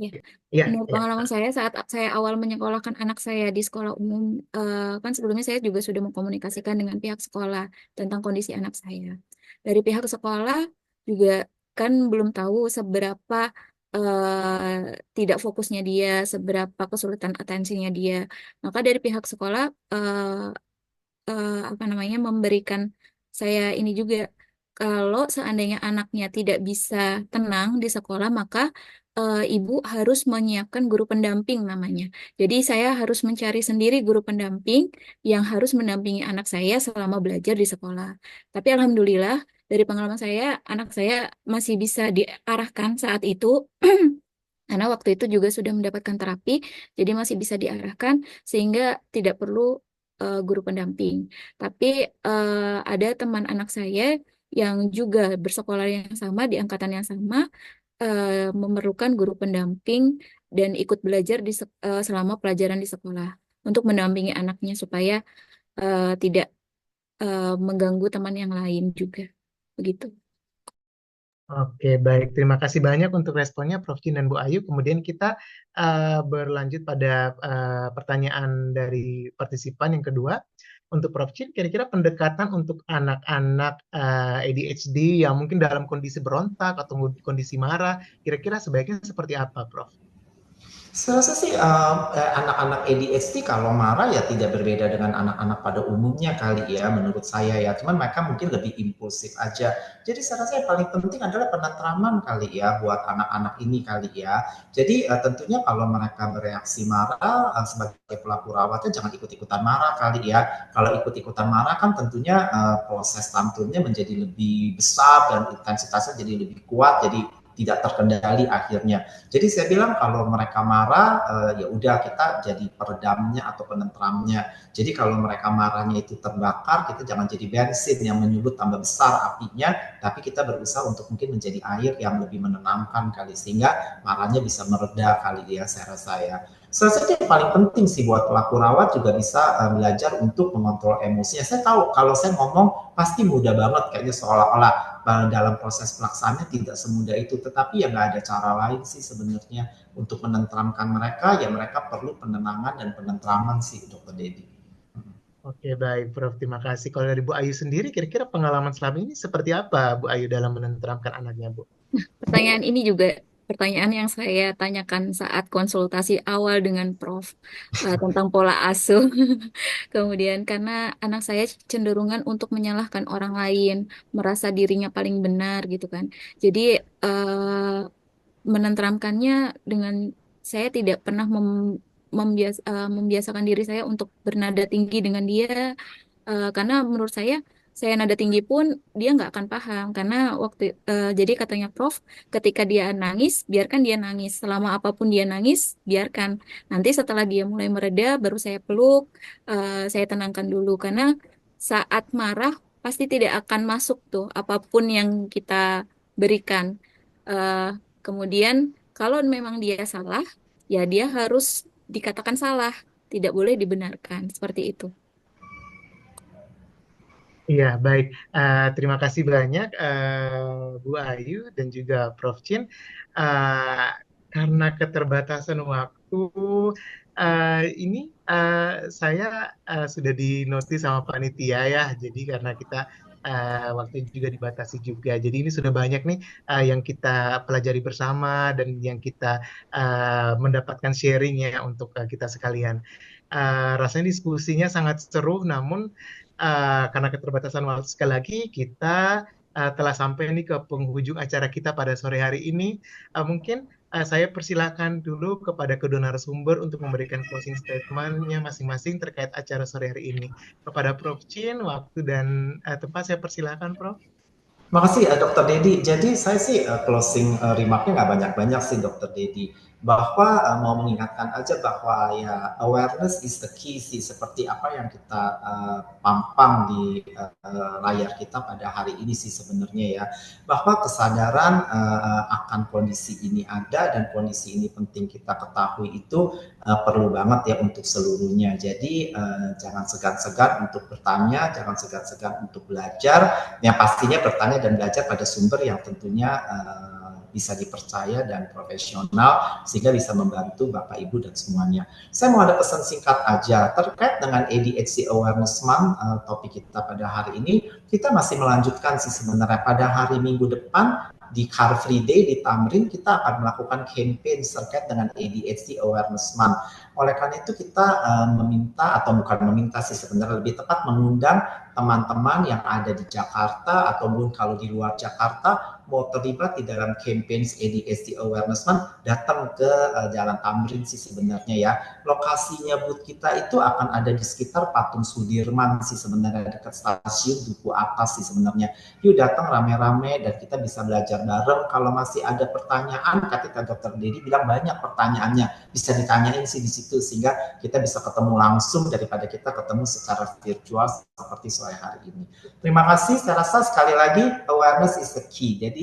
ya, Iya, menurut iya. pengalaman saya saat saya awal menyekolahkan anak saya di sekolah umum, kan sebelumnya saya juga sudah mengkomunikasikan dengan pihak sekolah tentang kondisi anak saya. Dari pihak sekolah juga kan belum tahu seberapa tidak fokusnya dia, seberapa kesulitan atensinya dia. Maka dari pihak sekolah apa namanya memberikan saya ini juga, kalau seandainya anaknya tidak bisa tenang di sekolah maka ibu harus menyiapkan guru pendamping namanya. Jadi saya harus mencari sendiri guru pendamping yang harus mendampingi anak saya selama belajar di sekolah. Tapi alhamdulillah dari pengalaman saya anak saya masih bisa diarahkan saat itu. Karena waktu itu juga sudah mendapatkan terapi, jadi masih bisa diarahkan sehingga tidak perlu guru pendamping. Tapi ada teman anak saya yang juga bersekolah yang sama, di angkatan yang sama, memerlukan guru pendamping dan ikut belajar selama pelajaran di sekolah untuk mendampingi anaknya supaya tidak mengganggu teman yang lain juga. Begitu. Oke, baik. Terima kasih banyak untuk responnya, Prof. Jin dan Bu Ayu. Kemudian kita berlanjut pada pertanyaan dari partisipan yang kedua. Untuk Prof. Jin, kira-kira pendekatan untuk anak-anak ADHD yang mungkin dalam kondisi berontak atau kondisi marah, kira-kira sebaiknya seperti apa, Prof? Saya rasa sih anak-anak ADHD kalau marah ya tidak berbeda dengan anak-anak pada umumnya kali ya menurut saya ya. Cuman mereka mungkin lebih impulsif aja. Jadi saya rasa yang paling penting adalah penetraman kali ya buat anak-anak ini kali ya. Jadi tentunya kalau mereka bereaksi marah sebagai pelaku rawatnya jangan ikut-ikutan marah kali ya. Kalau ikut-ikutan marah kan tentunya proses tantrumnya menjadi lebih besar dan intensitasnya jadi lebih kuat. Jadi tidak terkendali akhirnya. Jadi saya bilang kalau mereka marah, ya udah kita jadi peredamnya atau penenteramnya. Jadi kalau mereka marahnya itu terbakar, kita jangan jadi bensin yang menyulut tambah besar apinya, tapi kita berusaha untuk mungkin menjadi air yang lebih menenangkan kali, sehingga marahnya bisa mereda kali ya, saya rasa ya. Salah satu yang paling penting sih buat pelaku rawat juga bisa belajar untuk mengontrol emosinya. Saya tahu kalau saya ngomong pasti mudah banget kayaknya seolah-olah dalam proses pelaksanaannya tidak semudah itu, tetapi ya nggak ada cara lain sih sebenarnya untuk menenteramkan mereka, ya mereka perlu penenangan dan penentraman sih Dokter Dedi. Oke, baik, Prof. Terima kasih. Kalau dari Bu Ayu sendiri, kira-kira pengalaman selama ini seperti apa, Bu Ayu, dalam menenteramkan anaknya, Bu? Pertanyaan ini juga pertanyaan yang saya tanyakan saat konsultasi awal dengan Prof tentang pola asuh. Kemudian karena anak saya cenderungan untuk menyalahkan orang lain, merasa dirinya paling benar gitu kan. Jadi menenteramkannya dengan saya tidak pernah membiasakan diri saya untuk bernada tinggi dengan dia. Karena menurut saya nada tinggi pun dia nggak akan paham karena jadi katanya Prof, ketika dia nangis biarkan dia nangis, selama apapun dia nangis biarkan, nanti setelah dia mulai mereda baru saya peluk, saya tenangkan dulu karena saat marah pasti tidak akan masuk tuh apapun yang kita berikan. Eh, Kemudian kalau memang dia salah ya dia harus dikatakan salah, tidak boleh dibenarkan seperti itu. Iya, baik. Terima kasih banyak Bu Ayu dan juga Prof. Chin. Eh, karena keterbatasan waktu, ini saya sudah dinotis sama panitia ya. Jadi karena kita waktu juga dibatasi juga. Jadi ini sudah banyak nih yang kita pelajari bersama dan yang kita mendapatkan sharing ya untuk kita sekalian. Rasanya diskusinya sangat seru, namun karena keterbatasan waktu sekali lagi kita telah sampai nih ke penghujung acara kita pada sore hari ini. Mungkin Saya persilakan dulu kepada kedua narasumber untuk memberikan closing statement-nya masing-masing terkait acara sore hari ini. Kepada Prof. Chin, waktu dan tempat saya persilakan, Prof. Makasih Dokter Dedi. Jadi saya sih closing remarknya nggak banyak-banyak sih Dokter Dedi. Bahwa mau mengingatkan aja bahwa ya awareness is the key sih, seperti apa yang kita pampang di layar kita pada hari ini sih sebenarnya ya. Bahwa kesadaran akan kondisi ini ada dan kondisi ini penting kita ketahui itu perlu banget ya untuk seluruhnya. Jadi jangan segan-segan untuk bertanya, jangan segan-segan untuk belajar. Yang pastinya bertanya dan belajar pada sumber yang tentunya bisa dipercaya dan profesional sehingga bisa membantu Bapak Ibu dan semuanya. Saya mau ada pesan singkat aja terkait dengan ADHD Awareness Month, topik kita pada hari ini. Kita masih melanjutkan sih sebenarnya pada hari Minggu depan di Car Free Day di Tamrin kita akan melakukan campaign terkait dengan ADHD Awareness Month. Oleh karena itu kita meminta atau bukan meminta sih sebenarnya lebih tepat mengundang teman-teman yang ada di Jakarta ataupun kalau di luar Jakarta mau terlibat di dalam campaign ADHD Awareness Month, datang ke Jalan Tamrin sih sebenarnya ya. Lokasinya booth kita itu akan ada di sekitar Patung Sudirman sih sebenarnya, dekat stasiun Duku Atas sih sebenarnya. Yuk datang rame-rame dan kita bisa belajar bareng. Kalau masih ada pertanyaan, ketika Dokter Dedi bilang banyak pertanyaannya, bisa ditanyain sih di situ sehingga kita bisa ketemu langsung daripada kita ketemu secara virtual seperti sore hari ini. Terima kasih. Saya rasa sekali lagi awareness is the key. Jadi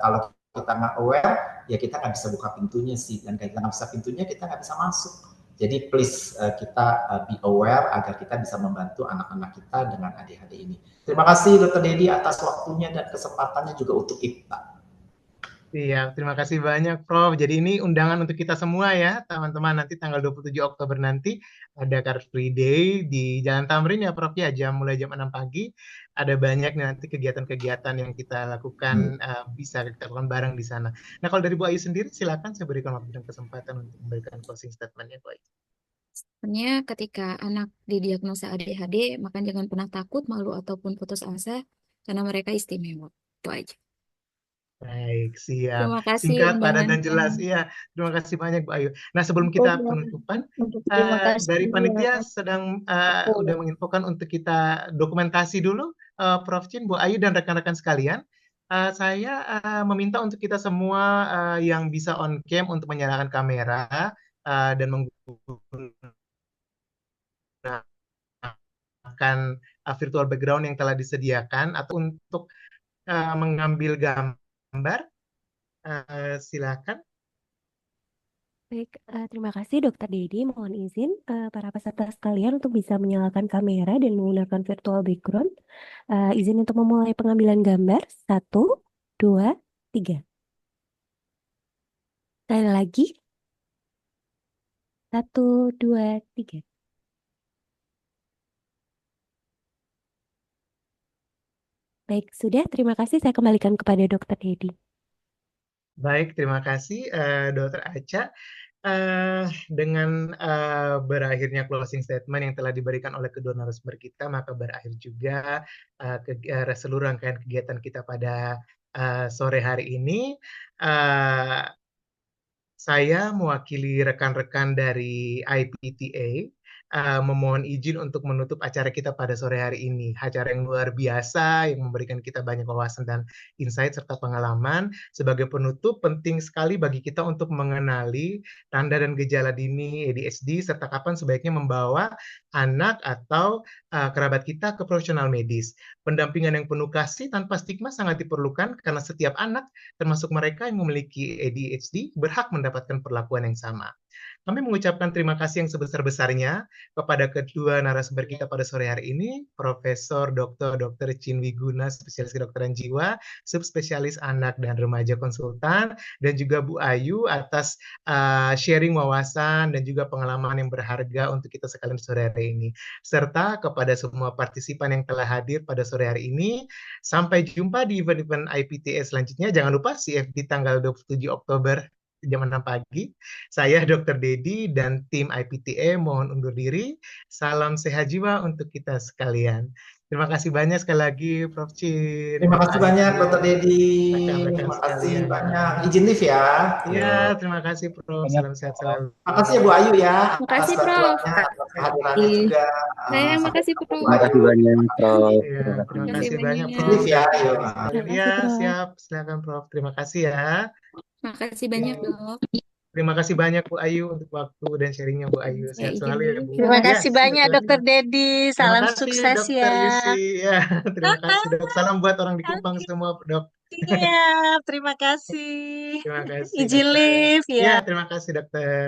kalau kita nggak aware, ya kita nggak bisa buka pintunya sih. Dan kalau kita nggak bisa pintunya, kita nggak bisa masuk. Jadi please kita be aware agar kita bisa membantu anak-anak kita dengan ADHD ini. Terima kasih Dr. Dedi atas waktunya dan kesempatannya juga untuk IPTA. Iya, terima kasih banyak, Prof. Jadi ini undangan untuk kita semua ya, teman-teman. Nanti tanggal 27 Oktober nanti ada Car Free Day di Jalan Tamrin ya, Prof. Ya, mulai jam 6 pagi. Ada banyak nanti kegiatan-kegiatan yang kita lakukan, bisa kita lakukan bareng di sana. Nah, kalau dari Bu Ayu sendiri, silakan saya berikan waktu dan kesempatan untuk memberikan closing statement-nya, Bu Ayu. Sebenarnya ketika anak didiagnosa ADHD, maka jangan pernah takut, malu, ataupun putus asa, karena mereka istimewa. Itu aja. Baik, siap. Terima kasih Singkat, padat, dan undangannya. jelas. Iya, terima kasih banyak, Bu Ayu. Nah, sebelum kita penutupan, Terima kasih dari panitia ya. sedang Betul. udah menginfokan untuk kita dokumentasi dulu, Prof. Chin, Bu Ayu, dan rekan-rekan sekalian. Saya meminta untuk kita semua yang bisa on cam untuk menyalakan kamera dan menggunakan virtual background yang telah disediakan atau untuk mengambil gambar. Silakan. Baik, terima kasih Dokter Dedi. Mohon izin para peserta sekalian untuk bisa menyalakan kamera dan menggunakan virtual background. Izin untuk memulai pengambilan gambar. 1, 2, 3. Sekali lagi. 1, 2, 3. Baik, sudah. Terima kasih. Saya kembalikan kepada Dokter Dedi. Baik, terima kasih Dr. Aca. Dengan berakhirnya closing statement yang telah diberikan oleh kedua narasumber kita, maka berakhir juga seluruh rangkaian kegiatan kita pada sore hari ini. Saya mewakili rekan-rekan dari IPTA memohon izin untuk menutup acara kita pada sore hari ini. Acara yang luar biasa yang memberikan kita banyak wawasan dan insight serta pengalaman. Sebagai penutup, penting sekali bagi kita untuk mengenali tanda dan gejala dini ADHD serta kapan sebaiknya membawa anak atau kerabat kita ke profesional medis. Pendampingan yang penuh kasih tanpa stigma sangat diperlukan karena setiap anak, termasuk mereka yang memiliki ADHD, berhak mendapatkan perlakuan yang sama. Kami mengucapkan terima kasih yang sebesar-besarnya kepada kedua narasumber kita pada sore hari ini, Profesor Dr. Chin Wiguna, spesialis kedokteran jiwa, subspesialis anak dan remaja konsultan, dan juga Bu Ayu atas sharing wawasan dan juga pengalaman yang berharga untuk kita sekalian sore hari ini. Serta kepada semua partisipan yang telah hadir pada sore hari ini. Sampai jumpa di event-event IPTA selanjutnya. Jangan lupa CFD tanggal 27 Oktober jam 6 pagi. Saya Dr. Dedi dan tim IPTA mohon undur diri. Salam sehat jiwa untuk kita sekalian. Terima kasih banyak sekali lagi Prof. Chin, Terima Bapak kasih banyak Ayu, Dr. Dedi. rekan-rekan Terima kasih sekalian. banyak. Izin live ya. Iya, Yuk. terima kasih Prof. Banyak. Salam sehat selalu. Makasih ya Bu Ayu ya atas Makasih, Prof. bantuannya, atas kehadirannya Ih, juga. Saya Sampai makasih, ketemu Prof. Bu Terima kasih Ayu. banyak, Prof. Iya, Terima terima kasih. Makasih kasih banyak banyak. Prof. Live ya. Dan Yuk. adik sekalian. Makasih, Iya, Prof. siap. Silakan Prof. Terima kasih ya. Makasih banyak, Dok. Terima kasih banyak Bu Ayu untuk waktu dan sharingnya Bu Ayu. Saya Sehat izin selalu ya live. Bu. Terima Ya, kasih banyak Dr. Dokter Dedi. Terima Salam kasih sukses Dokter ya. Yusi. Ya, terima kasih Dok. Salam buat orang di Kupang Oke, semua Dok. iya, terima kasih. Terima kasih Izin Dokter. live Ya, ya. terima kasih Dokter.